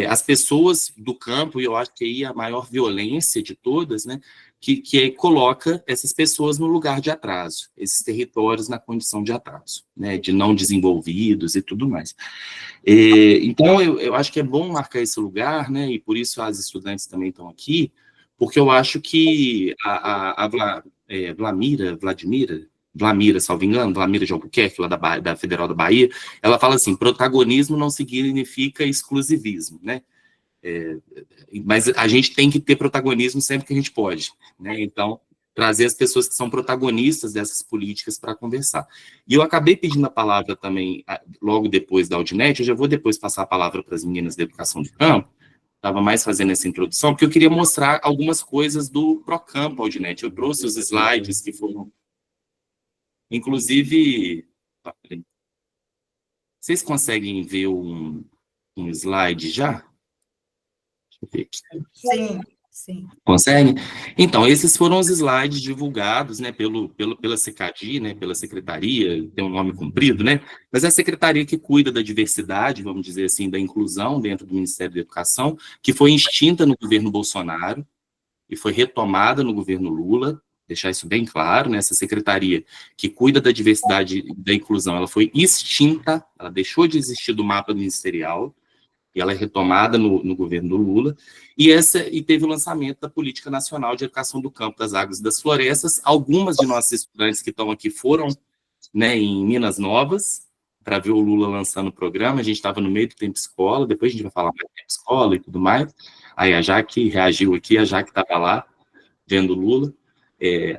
as pessoas do campo, e eu acho que aí a maior violência de todas, né, que coloca essas pessoas no lugar de atraso, esses territórios na condição de atraso, né, de não desenvolvidos e tudo mais. Então, eu acho que é bom marcar esse lugar, né, e por isso as estudantes também estão aqui, porque eu acho que a Vlamira, salvo engano, Vlamira de Albuquerque, lá da Federal da Bahia, ela fala assim, protagonismo não significa exclusivismo, né? Mas a gente tem que ter protagonismo sempre que a gente pode, né? Então, trazer as pessoas que são protagonistas dessas políticas para conversar. E eu acabei pedindo a palavra também, logo depois da Audinete, eu já vou depois passar a palavra para as meninas da Educação do Campo, estava mais fazendo essa introdução, porque eu queria mostrar algumas coisas do Procampo, Audinete. Eu trouxe os slides que foram... Inclusive... Vocês conseguem ver um slide já? Sim, sim. Consegue? Então, esses foram os slides divulgados, né, pela SECADI, né, pela secretaria, tem um nome comprido, né, mas é a secretaria que cuida da diversidade, vamos dizer assim, da inclusão dentro do Ministério da Educação, que foi extinta no governo Bolsonaro e foi retomada no governo Lula, deixar isso bem claro, né, essa secretaria que cuida da diversidade e da inclusão, ela foi extinta, ela deixou de existir do mapa ministerial, e ela é retomada no governo do Lula, e teve o lançamento da Política Nacional de Educação do Campo, das Águas e das Florestas. Algumas de nossos estudantes que estão aqui foram, né, em Minas Novas, para ver o Lula lançando o programa. A gente estava no meio do tempo escola, depois a gente vai falar mais do tempo escola e tudo mais. Aí a Jaque reagiu aqui, a Jaque estava lá, vendo o Lula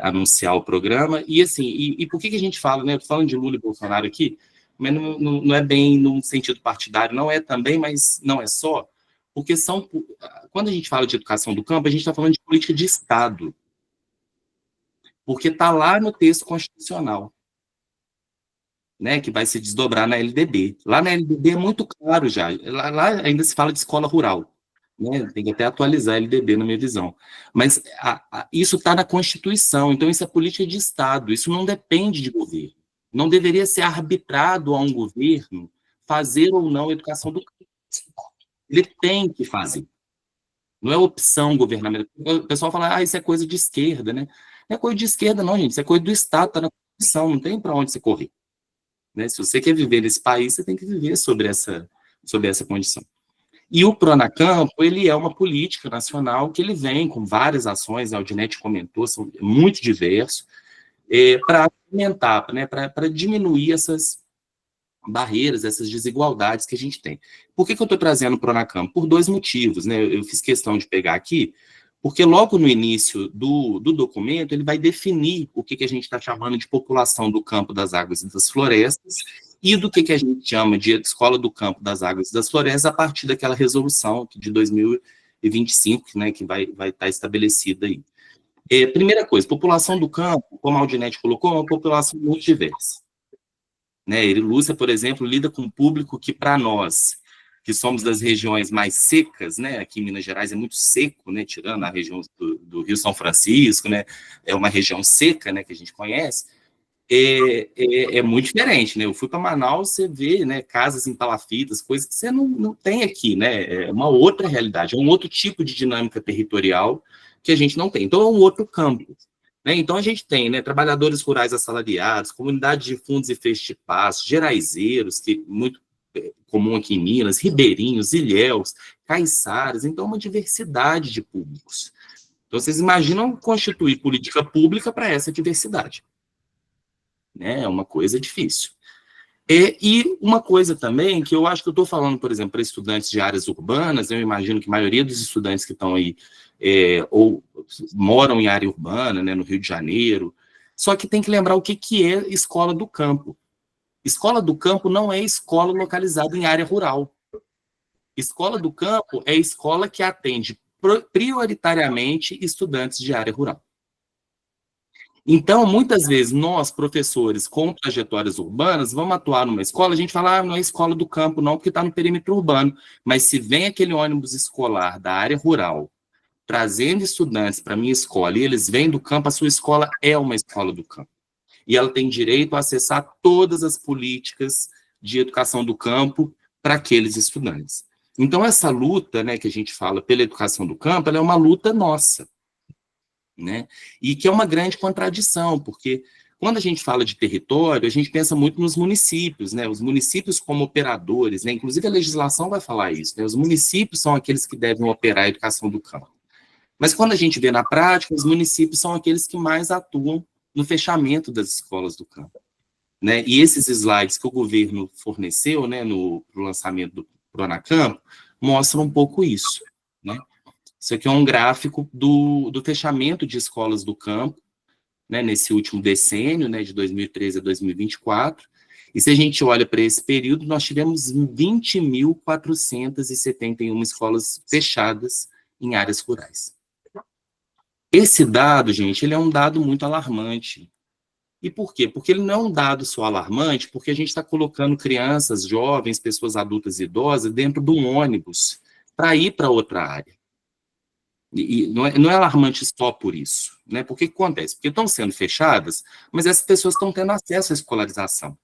anunciar o programa. E assim, e por que a gente fala, né, eu tô falando de Lula e Bolsonaro aqui, mas não é bem no sentido partidário, não é também, mas não é só, porque quando a gente fala de educação do campo, a gente está falando de política de Estado, porque está lá no texto constitucional, né, que vai se desdobrar na LDB. Lá na LDB é muito claro já, lá ainda se fala de escola rural, né, tem que até atualizar a LDB na minha visão, mas isso está na Constituição, então isso é política de Estado, isso não depende de governo. Não deveria ser arbitrado a um governo fazer ou não educação do campo. Ele tem que fazer. Não é opção governamental. O pessoal fala, isso é coisa de esquerda, né? Não é coisa de esquerda, não, gente. Isso é coisa do Estado, está na Constituição, não tem para onde você correr. Né? Se você quer viver nesse país, você tem que viver sobre essa condição. E o Pronacampo, ele é uma política nacional que ele vem com várias ações, a Audinete comentou, são muito diversos, para aumentar, né, para diminuir essas barreiras, essas desigualdades que a gente tem. Por que eu estou trazendo o Pronacampo? Por dois motivos, né? Eu fiz questão de pegar aqui, porque logo no início do documento, ele vai definir o que a gente está chamando de população do campo, das águas e das florestas, e do que a gente chama de escola do campo, das águas e das florestas, a partir daquela resolução de 2025, né, que vai estar estabelecida aí. Primeira coisa, população do campo, como a Audinete colocou, é uma população muito diversa. Né? Lúcia, por exemplo, lida com um público que, para nós, que somos das regiões mais secas, né? Aqui em Minas Gerais é muito seco, né? Tirando a região do Rio São Francisco, né? É uma região seca, né? Que a gente conhece, é muito diferente, né? Eu fui para Manaus, você vê, né, casas em palafitas, coisas que você não tem aqui, né? É uma outra realidade, é um outro tipo de dinâmica territorial que a gente não tem. Então, é um outro campo. Né? Então, a gente tem, né, trabalhadores rurais assalariados, comunidade de fundos e feixes de pasto, geraizeiros, que é muito comum aqui em Minas, ribeirinhos, ilhéus, caiçaras, então, uma diversidade de públicos. Então, vocês imaginam constituir política pública para essa diversidade. Né? É uma coisa difícil. E uma coisa também, que eu acho que eu estou falando, por exemplo, para estudantes de áreas urbanas, eu imagino que a maioria dos estudantes que estão aí ou moram em área urbana, né, no Rio de Janeiro, só que tem que lembrar o que é escola do campo. Escola do campo não é escola localizada em área rural. Escola do campo é escola que atende prioritariamente estudantes de área rural. Então, muitas vezes, nós, professores com trajetórias urbanas, vamos atuar numa escola, a gente fala, não é escola do campo não, porque está no perímetro urbano. Mas se vem aquele ônibus escolar da área rural, trazendo estudantes para a minha escola, e eles vêm do campo, a sua escola é uma escola do campo. E ela tem direito a acessar todas as políticas de educação do campo para aqueles estudantes. Então, essa luta, né, que a gente fala pela educação do campo, ela é uma luta nossa, né? E que é uma grande contradição, porque quando a gente fala de território, a gente pensa muito nos municípios, né? Os municípios como operadores, né? Inclusive a legislação vai falar isso, né? Os municípios são aqueles que devem operar a educação do campo. Mas quando a gente vê na prática, os municípios são aqueles que mais atuam no fechamento das escolas do campo, né? E esses slides que o governo forneceu, né, no lançamento do Pronacampo, mostram um pouco isso, né? Isso aqui é um gráfico do fechamento de escolas do campo, né, nesse último decênio, né, de 2013 a 2024, e se a gente olha para esse período, nós tivemos 20.471 escolas fechadas em áreas rurais. Esse dado, gente, ele é um dado muito alarmante. E por quê? Porque ele não é um dado só alarmante, porque a gente está colocando crianças, jovens, pessoas adultas e idosas dentro de um ônibus para ir para outra área. E não é alarmante só por isso, né? Porque o que acontece? Porque estão sendo fechadas, mas essas pessoas estão tendo acesso à escolarização.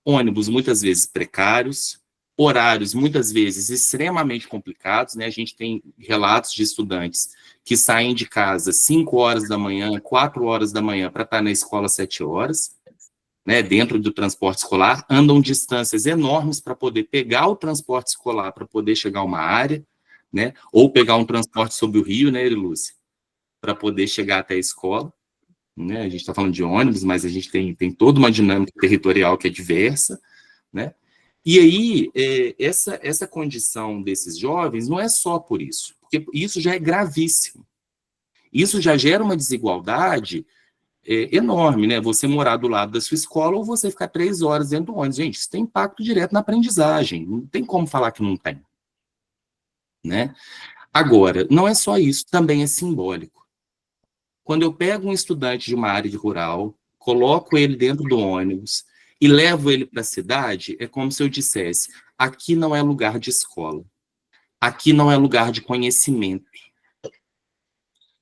Ônibus muitas vezes precários, horários muitas vezes extremamente complicados, né? A gente tem relatos de estudantes que saem de casa 5 horas da manhã, 4 horas da manhã para estar na escola 7 horas, né? Dentro do transporte escolar, andam distâncias enormes para poder pegar o transporte escolar, para poder chegar a uma área, né? Ou pegar um transporte sobre o rio, né, Lúcia, para poder chegar até a escola, né? A gente está falando de ônibus, mas a gente tem toda uma dinâmica territorial que é diversa, né? E aí, essa condição desses jovens não é só por isso, porque isso já é gravíssimo. Isso já gera uma desigualdade enorme, né? Você morar do lado da sua escola ou você ficar 3 horas dentro do ônibus. Gente, isso tem impacto direto na aprendizagem, não tem como falar que não tem, né? Agora, não é só isso, também é simbólico. Quando eu pego um estudante de uma área rural, coloco ele dentro do ônibus e levo ele para a cidade, é como se eu dissesse, aqui não é lugar de escola, aqui não é lugar de conhecimento.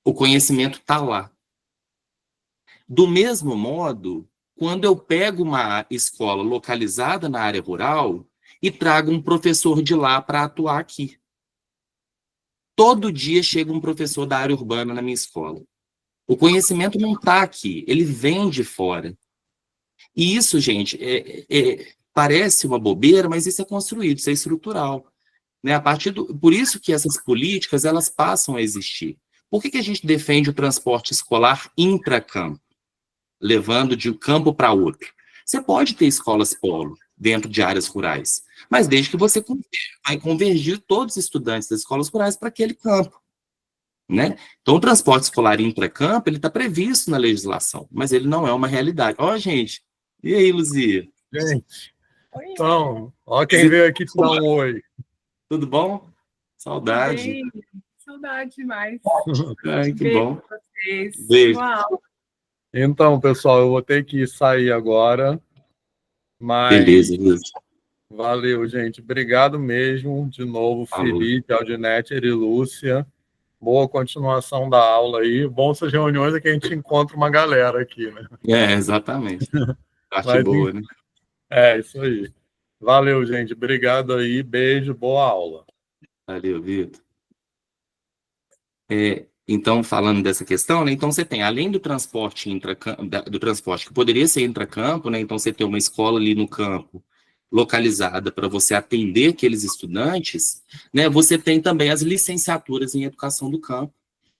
O conhecimento está lá. Do mesmo modo, quando eu pego uma escola localizada na área rural e trago um professor de lá para atuar aqui. Todo dia chega um professor da área urbana na minha escola. O conhecimento não está aqui, ele vem de fora. E isso, gente, parece uma bobeira, mas isso é construído, isso é estrutural. Né? Por isso que essas políticas elas passam a existir. Por que a gente defende o transporte escolar intracampo, levando de um campo para outro? Você pode ter escolas polo dentro de áreas rurais, mas desde que você vai convergir todos os estudantes das escolas rurais para aquele campo. Né? Então, o transporte escolar intracampo, ele está previsto na legislação, mas ele não é uma realidade. Ó, gente, e aí, Luzia? Gente, então, ó quem veio aqui te dar um oi. Tudo bom? Saudade. Saudade demais. Ai, que Beijo bom. pra vocês. Beijo. Uau. Então, pessoal, eu vou ter que sair agora, mas Beleza. valeu, gente. Obrigado mesmo, de novo, Falou. Felipe, Aldinete e Lúcia. Boa continuação da aula aí. Bom essas reuniões é que a gente encontra uma galera aqui, né? Exatamente. Parte Mas, boa, né? Isso aí. Valeu, gente. Obrigado aí. Beijo, boa aula. Valeu, Vitor. Então, falando dessa questão, né, então você tem, além do transporte do transporte que poderia ser intracampo, né, então você tem uma escola ali no campo localizada para você atender aqueles estudantes, né, você tem também as licenciaturas em educação do campo,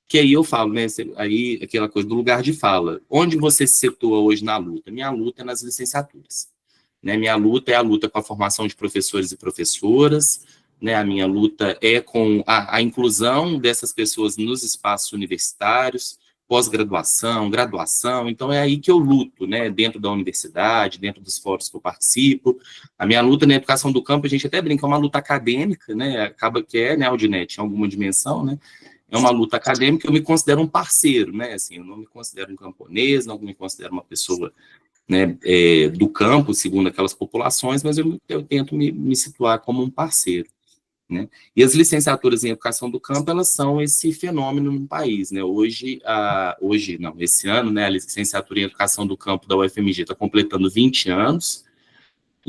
que aí eu falo, né, aí aquela coisa do lugar de fala. Onde você se situa hoje na luta? Minha luta é nas licenciaturas. Né, minha luta é a luta com a formação de professores e professoras, né, a minha luta é com a inclusão dessas pessoas nos espaços universitários, pós-graduação, graduação, então é aí que eu luto, né, dentro da universidade, dentro dos fóruns que eu participo. A minha luta na educação do campo, a gente até brinca, é uma luta acadêmica, né, acaba que né, Aldinete, em alguma dimensão, né, é uma luta acadêmica, eu me considero um parceiro, né, assim, eu não me considero um camponês, não me considero uma pessoa, né, do campo, segundo aquelas populações, mas eu tento me situar como um parceiro. Né? E as licenciaturas em educação do campo, elas são esse fenômeno no país, né? Esse ano, né, a licenciatura em educação do campo da UFMG está completando 20 anos,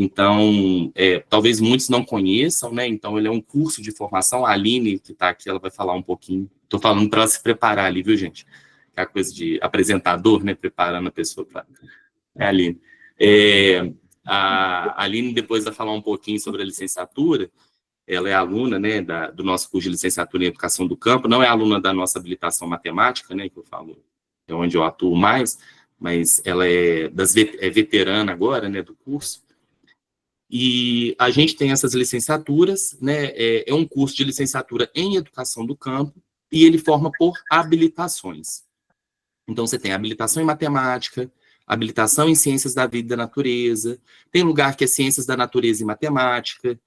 Então, talvez muitos não conheçam, né? Então, ele é um curso de formação. A Aline, que está aqui, ela vai falar um pouquinho. Estou falando para ela se preparar ali, viu, gente? É a coisa de apresentador, né? Preparando a pessoa para... É a Aline. A Aline depois vai falar um pouquinho sobre a licenciatura. Ela é aluna, né, do nosso curso de licenciatura em Educação do Campo. Não é aluna da nossa habilitação matemática, né, que eu falo, é onde eu atuo mais, mas ela é veterana agora, né, do curso. E a gente tem essas licenciaturas, né, é um curso de licenciatura em Educação do Campo, e ele forma por habilitações. Então, você tem habilitação em matemática, habilitação em ciências da vida e da natureza, tem lugar que é ciências da natureza e matemática,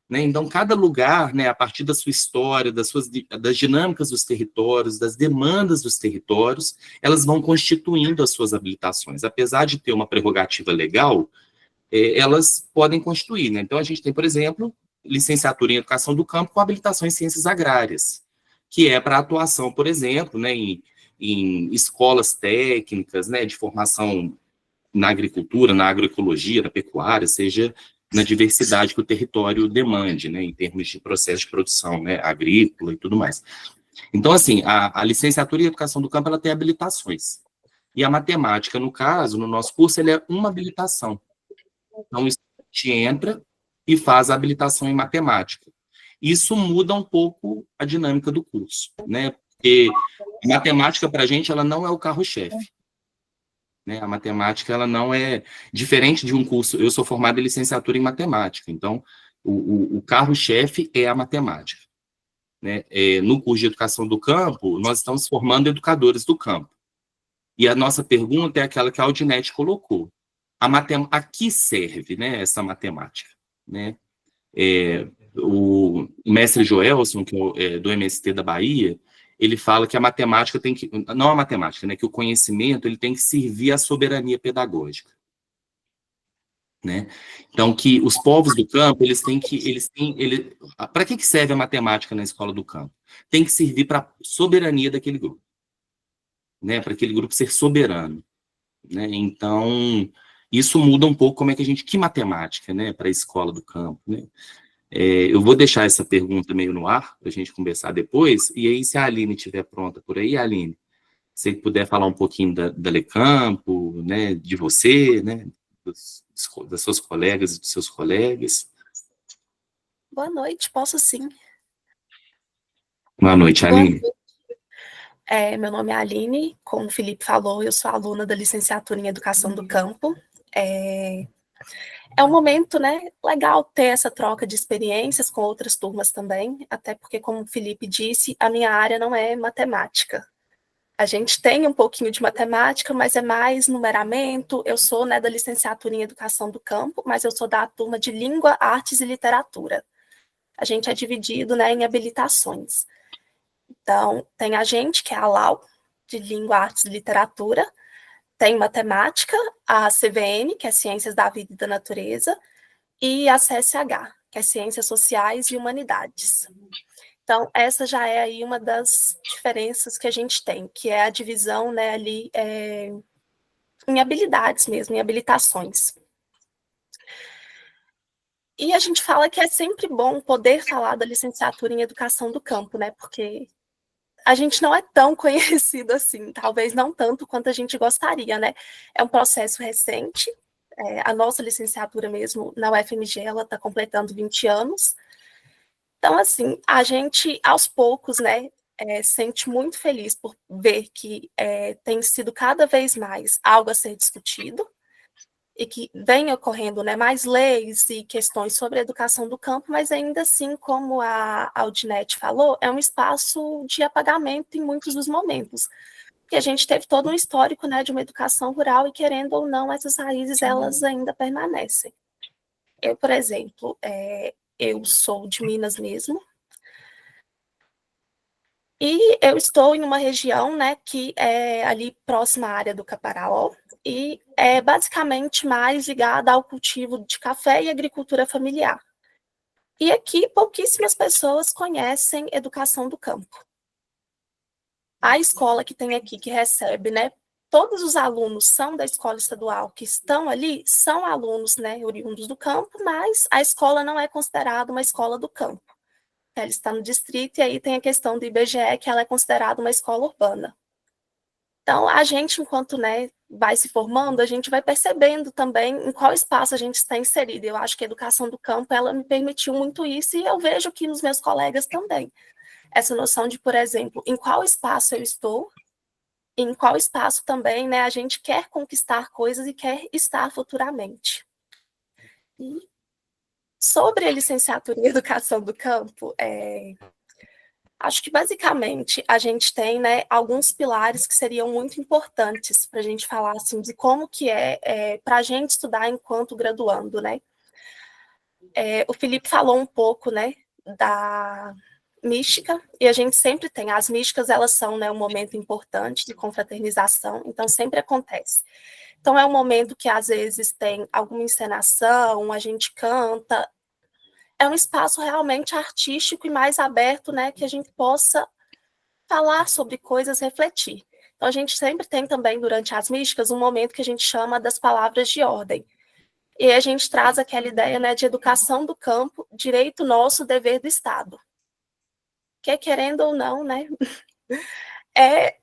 né? Então, cada lugar, né, a partir da sua história, das dinâmicas dos territórios, das demandas dos territórios, elas vão constituindo as suas habilitações. Apesar de ter uma prerrogativa legal, elas podem constituir, né? Então, a gente tem, por exemplo, licenciatura em Educação do Campo com habilitação em Ciências Agrárias, que é para atuação, por exemplo, né, em escolas técnicas, né, de formação na agricultura, na agroecologia, na pecuária, seja na diversidade que o território demande, né, em termos de processo de produção, né, agrícola e tudo mais. Então, assim, a licenciatura em Educação do Campo, ela tem habilitações. E a matemática, no caso, no nosso curso, ele é uma habilitação. Então, a gente entra e faz a habilitação em matemática. Isso muda um pouco a dinâmica do curso, né, porque a matemática, para a gente, ela não é o carro-chefe. Né, a matemática, ela não é diferente de um curso. Eu sou formado em licenciatura em matemática, então o carro-chefe é a matemática. Né? No curso de Educação do Campo, nós estamos formando educadores do campo. E a nossa pergunta é aquela que a Aldinete colocou. A que serve, né, essa matemática? Né? O mestre Joelson, que é do MST da Bahia, ele fala que a matemática tem que, não a matemática, né, que o conhecimento ele tem que servir à soberania pedagógica, né? Então que os povos do campo para que serve a matemática na escola do campo? Tem que servir para a soberania daquele grupo, né? Para aquele grupo ser soberano, né? Então isso muda um pouco como é que que matemática, né, para a escola do campo, né? Eu vou deixar essa pergunta meio no ar, para a gente conversar depois, e aí se a Aline estiver pronta por aí, Aline, se você puder falar um pouquinho da Lecampo, né, de você, né, das suas colegas e dos seus colegas. Boa noite, posso sim. Boa noite, Aline. Boa noite. Meu nome é Aline, como o Felipe falou, eu sou aluna da licenciatura em Educação do Campo. É um momento, né, legal ter essa troca de experiências com outras turmas também, até porque, como o Felipe disse, a minha área não é matemática. A gente tem um pouquinho de matemática, mas é mais numeramento. Eu sou, né, da licenciatura em Educação do Campo, mas eu sou da turma de Língua, Artes e Literatura. A gente é dividido, né, em habilitações. Então, tem a gente, que é a LAU, de Língua, Artes e Literatura, tem matemática, a CVN, que é Ciências da Vida e da Natureza, e a CSH, que é Ciências Sociais e Humanidades. Então, essa já é aí uma das diferenças que a gente tem, que é a divisão, né, ali em habilidades mesmo, em habilitações. E a gente fala que é sempre bom poder falar da licenciatura em Educação do Campo, né, porque a gente não é tão conhecido assim, talvez não tanto quanto a gente gostaria, né? É um processo recente, a nossa licenciatura mesmo na UFMG, ela está completando 20 anos. Então, assim, a gente, aos poucos, né, sente muito feliz por ver que tem sido cada vez mais algo a ser discutido e que vem ocorrendo, né, mais leis e questões sobre a educação do campo, mas ainda assim, como a Aldinete falou, é um espaço de apagamento em muitos dos momentos, porque a gente teve todo um histórico, né, de uma educação rural e, querendo ou não, essas raízes, elas ainda permanecem. Eu, por exemplo, eu sou de Minas mesmo, e eu estou em uma região, né, que é ali próxima à área do Caparaó, e é basicamente mais ligada ao cultivo de café e agricultura familiar. E aqui pouquíssimas pessoas conhecem educação do campo. A escola que tem aqui, que recebe, né, todos os alunos são da escola estadual que estão ali, são alunos, né, oriundos do campo, mas a escola não é considerada uma escola do campo. Ela está no distrito, e aí tem a questão do IBGE, que ela é considerada uma escola urbana. Então, a gente, enquanto, né, vai se formando, a gente vai percebendo também em qual espaço a gente está inserido. Eu acho que a educação do campo, ela me permitiu muito isso, e eu vejo que nos meus colegas também. Essa noção de, por exemplo, em qual espaço eu estou, em qual espaço também, né, a gente quer conquistar coisas e quer estar futuramente. E sobre a licenciatura em Educação do Campo, acho que basicamente a gente tem, né, alguns pilares que seriam muito importantes para a gente falar assim, de como que para a gente estudar enquanto graduando, né? O Felipe falou um pouco, né, da mística, e a gente sempre tem, as místicas, elas são, né, um momento importante de confraternização, então sempre acontece. Então é um momento que às vezes tem alguma encenação, a gente canta, é um espaço realmente artístico e mais aberto, né, que a gente possa falar sobre coisas, refletir. Então, a gente sempre tem também, durante as místicas, um momento que a gente chama das palavras de ordem. E a gente traz aquela ideia, né, de educação do campo, direito nosso, dever do Estado. Que, querendo ou não, né, é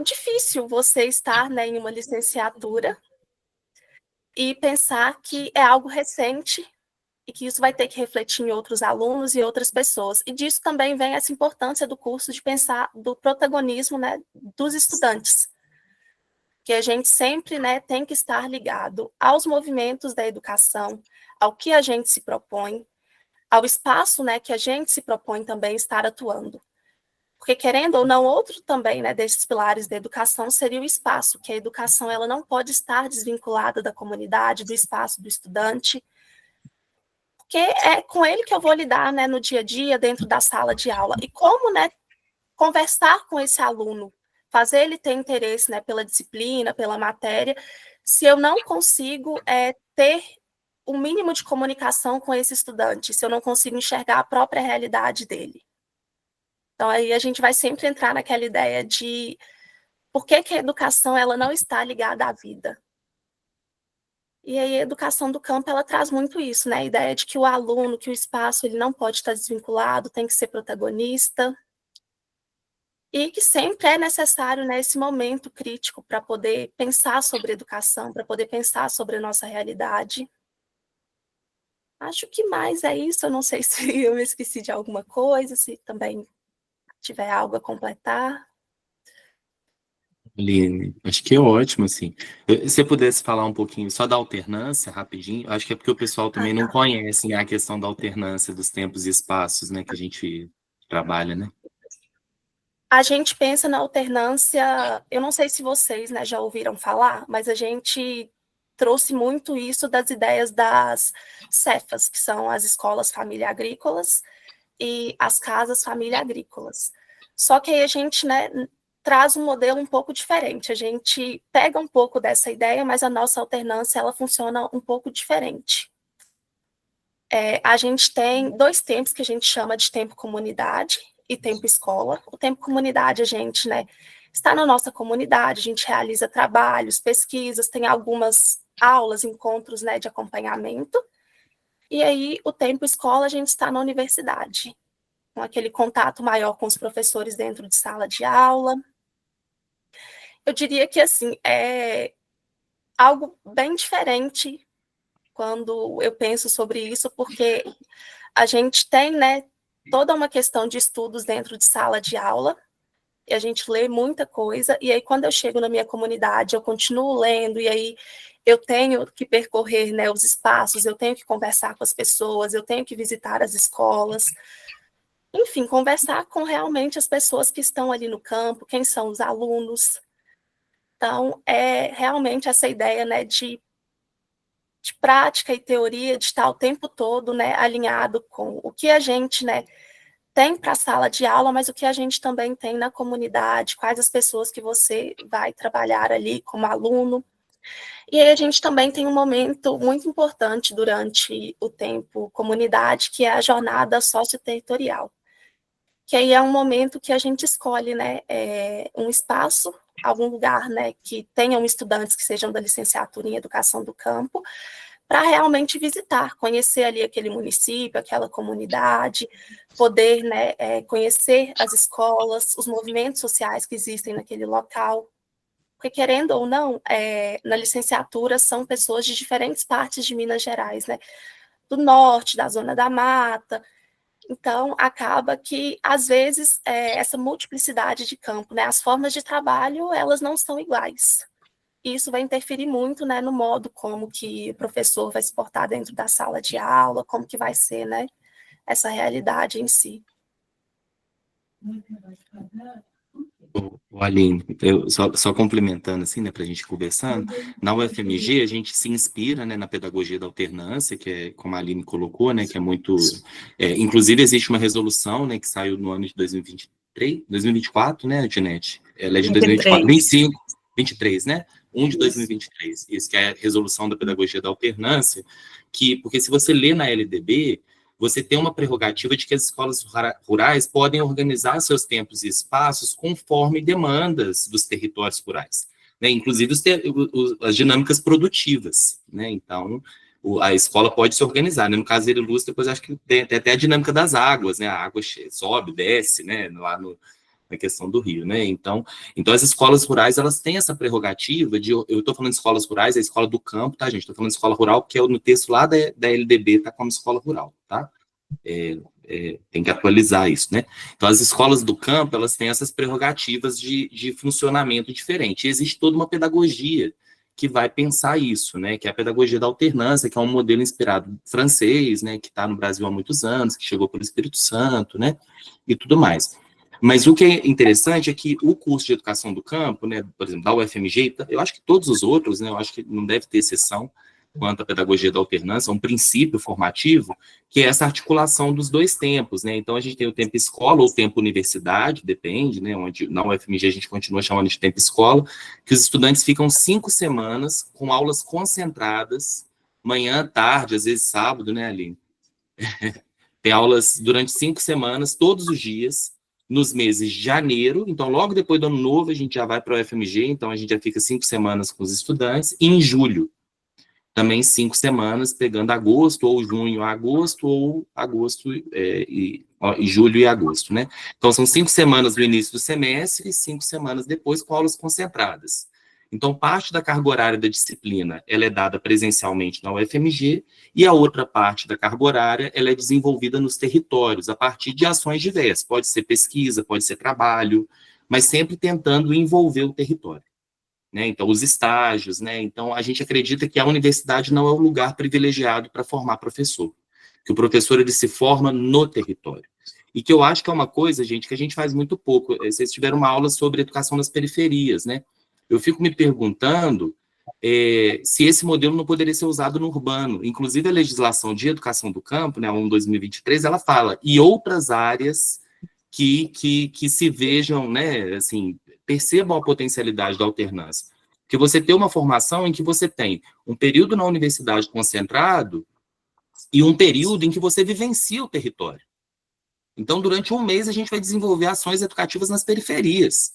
difícil você estar, né, em uma licenciatura e pensar que é algo recente e que isso vai ter que refletir em outros alunos e outras pessoas. E disso também vem essa importância do curso de pensar do protagonismo, né, dos estudantes, que a gente sempre, né, tem que estar ligado aos movimentos da educação, ao que a gente se propõe, ao espaço, né, que a gente se propõe também estar atuando. Porque, querendo ou não, outro também, né, desses pilares da educação seria o espaço, que a educação ela não pode estar desvinculada da comunidade, do espaço do estudante, porque é com ele que eu vou lidar, né, no dia a dia, dentro da sala de aula. E como, né, conversar com esse aluno, fazer ele ter interesse, né, pela disciplina, pela matéria, se eu não consigo ter o mínimo de comunicação com esse estudante, se eu não consigo enxergar a própria realidade dele. Então, aí a gente vai sempre entrar naquela ideia de por que a educação ela não está ligada à vida. E aí a educação do campo, ela traz muito isso, né? A ideia de que o aluno, que o espaço, ele não pode estar desvinculado, tem que ser protagonista. E que sempre é necessário, né, esse momento crítico para poder pensar sobre educação, para poder pensar sobre a nossa realidade. Acho que mais é isso, eu não sei se eu me esqueci de alguma coisa, se também tiver algo a completar. Aline, acho que é ótimo, assim. Se você pudesse falar um pouquinho só da alternância, rapidinho, acho que é porque o pessoal também não conhece, né, a questão da alternância dos tempos e espaços, né, que a gente trabalha, né? A gente pensa na alternância, eu não sei se vocês, né, já ouviram falar, mas a gente trouxe muito isso das ideias das Cefas, que são as escolas família agrícolas e as casas família agrícolas. Só que aí a gente, né, traz um modelo um pouco diferente. A gente pega um pouco dessa ideia, mas a nossa alternância ela funciona um pouco diferente. A gente tem 2 tempos que a gente chama de tempo comunidade e tempo escola. O tempo comunidade a gente, né, está na nossa comunidade, a gente realiza trabalhos, pesquisas, tem algumas aulas, encontros, né, de acompanhamento. E aí o tempo escola a gente está na universidade, com aquele contato maior com os professores dentro de sala de aula. Eu diria que, assim, é algo bem diferente quando eu penso sobre isso, porque a gente tem, né, toda uma questão de estudos dentro de sala de aula, e a gente lê muita coisa, e aí quando eu chego na minha comunidade, eu continuo lendo, e aí eu tenho que percorrer, né, os espaços, eu tenho que conversar com as pessoas, eu tenho que visitar as escolas, enfim, conversar com realmente as pessoas que estão ali no campo, quem são os alunos. Então, é realmente essa ideia, né, de prática e teoria, de estar o tempo todo, né, alinhado com o que a gente, né, tem para a sala de aula, mas o que a gente também tem na comunidade, quais as pessoas que você vai trabalhar ali como aluno. E aí a gente também tem um momento muito importante durante o tempo comunidade, que é a jornada socioterritorial, que aí é um momento que a gente escolhe, né, um espaço algum lugar, né, que tenham estudantes que sejam da licenciatura em Educação do Campo, para realmente visitar, conhecer ali aquele município, aquela comunidade, poder, né, conhecer as escolas, os movimentos sociais que existem naquele local, porque querendo ou não, na licenciatura são pessoas de diferentes partes de Minas Gerais, né, do norte, da Zona da Mata, então acaba que, às vezes, essa multiplicidade de campo, né, as formas de trabalho, elas não são iguais. Isso vai interferir muito, né, no modo como que o professor vai se portar dentro da sala de aula, como que vai ser, né, essa realidade em si. Aline, eu só complementando assim, né, para a gente ir conversando, na UFMG a gente se inspira, né, na pedagogia da alternância, que é, como a Aline colocou, né, que é muito, inclusive existe uma resolução, né, que saiu no ano de 2024, né, Janete? Ela é de 2024, 25, 23, né? 1 de 2023, isso que é a resolução da pedagogia da alternância, porque se você lê na LDB, você tem uma prerrogativa de que as escolas rurais podem organizar seus tempos e espaços conforme demandas dos territórios rurais, né? Inclusive as dinâmicas produtivas, né? Então, a escola pode se organizar, né? No caso dele, Lúcio, depois acho que tem até a dinâmica das águas, né? A água sobe, desce, né? Lá na questão do rio, né? Então as escolas rurais, elas têm essa prerrogativa de, eu estou falando de escolas rurais, a escola do campo, tá, gente? Estou falando de escola rural, porque no texto lá da LDB tá como escola rural, tá? Tem que atualizar isso, né? Então, as escolas do campo, elas têm essas prerrogativas de funcionamento diferente. E existe toda uma pedagogia que vai pensar isso, né? Que é a pedagogia da alternância, que é um modelo inspirado francês, né? Que está no Brasil há muitos anos, que chegou pelo Espírito Santo, né? E tudo mais. Mas o que é interessante é que o curso de educação do campo, né, por exemplo, da UFMG, eu acho que todos os outros, né, eu acho que não deve ter exceção quanto à pedagogia da alternância, um princípio formativo, que é essa articulação dos dois tempos, né? Então, a gente tem o tempo escola ou tempo universidade, depende, né? Onde na UFMG a gente continua chamando de tempo escola, que os estudantes ficam 5 semanas com aulas concentradas, manhã, tarde, às vezes sábado, né, Aline? Tem aulas durante 5 semanas, todos os dias, nos meses de janeiro, então logo depois do ano novo a gente já vai para o UFMG, então a gente já fica 5 semanas com os estudantes, e em julho, também 5 semanas, pegando agosto, ou junho a agosto, ou agosto e julho e agosto, né? Então são 5 semanas no início do semestre e 5 semanas depois com aulas concentradas. Então, parte da carga horária da disciplina, ela é dada presencialmente na UFMG, e a outra parte da carga horária, ela é desenvolvida nos territórios, a partir de ações diversas. Pode ser pesquisa, pode ser trabalho, mas sempre tentando envolver o território, né? Então, os estágios, né? Então, a gente acredita que a universidade não é o lugar privilegiado para formar professor, que o professor, ele se forma no território. E que eu acho que é uma coisa, gente, que a gente faz muito pouco. Vocês tiveram uma aula sobre educação nas periferias, né? Eu fico me perguntando se esse modelo não poderia ser usado no urbano. Inclusive, a legislação de educação do campo, né, a 1/2023, ela fala, e outras áreas que se vejam, né, assim, percebam a potencialidade da alternância. Porque você tem uma formação em que você tem um período na universidade concentrado e um período em que você vivencia o território. Então, durante um mês, a gente vai desenvolver ações educativas nas periferias,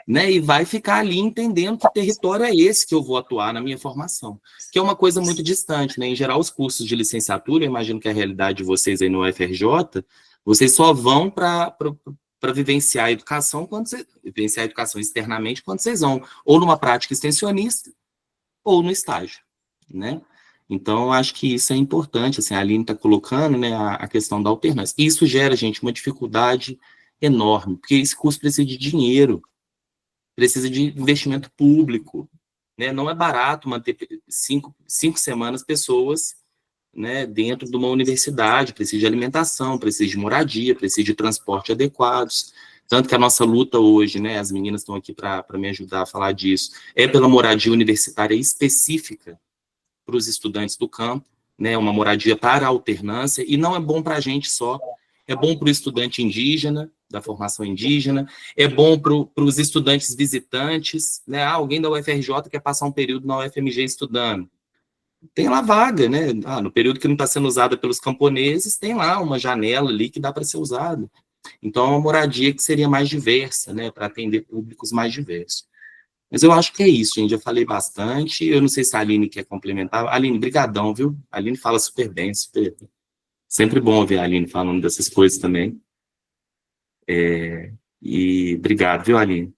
né, e vai ficar ali entendendo que território é esse que eu vou atuar na minha formação, que é uma coisa muito distante, né? Em geral, os cursos de licenciatura, eu imagino que a realidade de vocês aí no UFRJ, vocês só vão para vivenciar a educação vivenciar a educação externamente quando vocês vão ou numa prática extensionista ou no estágio, né? Então, acho que isso é importante, assim, a Aline está colocando, né, a questão da alternância. Isso gera, gente, uma dificuldade enorme, porque esse curso precisa de dinheiro, precisa de investimento público, né? Não é barato manter 5 semanas pessoas, né, dentro de uma universidade, precisa de alimentação, precisa de moradia, precisa de transporte adequados. Tanto que a nossa luta hoje, né, as meninas estão aqui para me ajudar a falar disso, é pela moradia universitária específica para os estudantes do campo, né, uma moradia para a alternância, e não é bom para a gente só, é bom para o estudante indígena, da formação indígena, é bom para os estudantes visitantes, né? Alguém da UFRJ quer passar um período na UFMG estudando. Tem lá vaga, né? No período que não está sendo usada pelos camponeses, tem lá uma janela ali que dá para ser usada. Então, é uma moradia que seria mais diversa, né, para atender públicos mais diversos. Mas eu acho que é isso, gente, eu falei bastante, eu não sei se a Aline quer complementar. Aline, brigadão, viu? A Aline fala super bem, super... Sempre bom ouvir a Aline falando dessas coisas também. E obrigado, viu, Aline?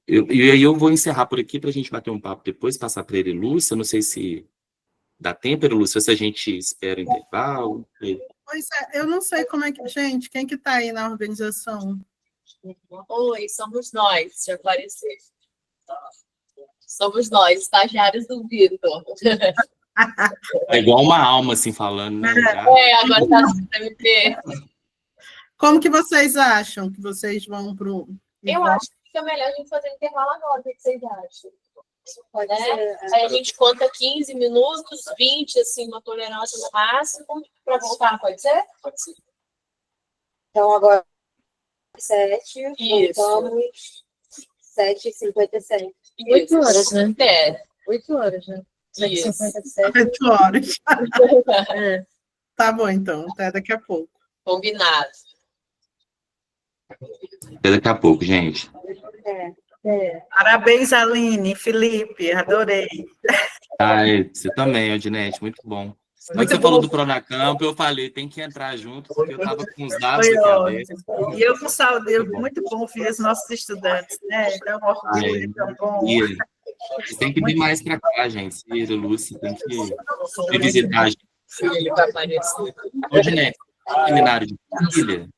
E aí eu vou encerrar por aqui para a gente bater um papo depois, passar para a Erilúcia. Não sei se dá tempo, Erilúcia, se a gente espera o intervalo. Pois é, eu não sei como é que... Gente, quem que está aí na organização? Oi, somos nós, já apareceu. Somos nós, estagiários do Vitor. É igual uma alma, assim, falando, né? Agora tá no CMP. Como que vocês acham que vocês vão para o... Eu acho que fica melhor a gente fazer intervalo agora, o que vocês acham? Pode ser. Aí a gente conta 15 minutos, 20, assim, uma tolerância no máximo, para voltar, pode ser? Pode ser. Então, agora, 7, Isso. voltamos 7h57. 8 horas, né? 8 horas, né? Isso. 7h57. 8 horas. É, Tá bom, então. Até daqui a pouco. combinado. Até daqui a pouco, gente. Parabéns, Aline, Felipe, adorei. Você também, Odinete, muito bom. Quando Muito você bom. falou do Pronacampo, eu falei, tem que entrar junto, porque eu estava com os dados Foi aqui abertos. ótimo. E eu com saudade, muito bom ouvir os nossos estudantes, né? Dá um orgulho, é tão bom. E tem que vir mais para cá, gente. Ciro, Lúcia, tem que visitar a gente. Ele vai aparecer. Odinete, seminário de família.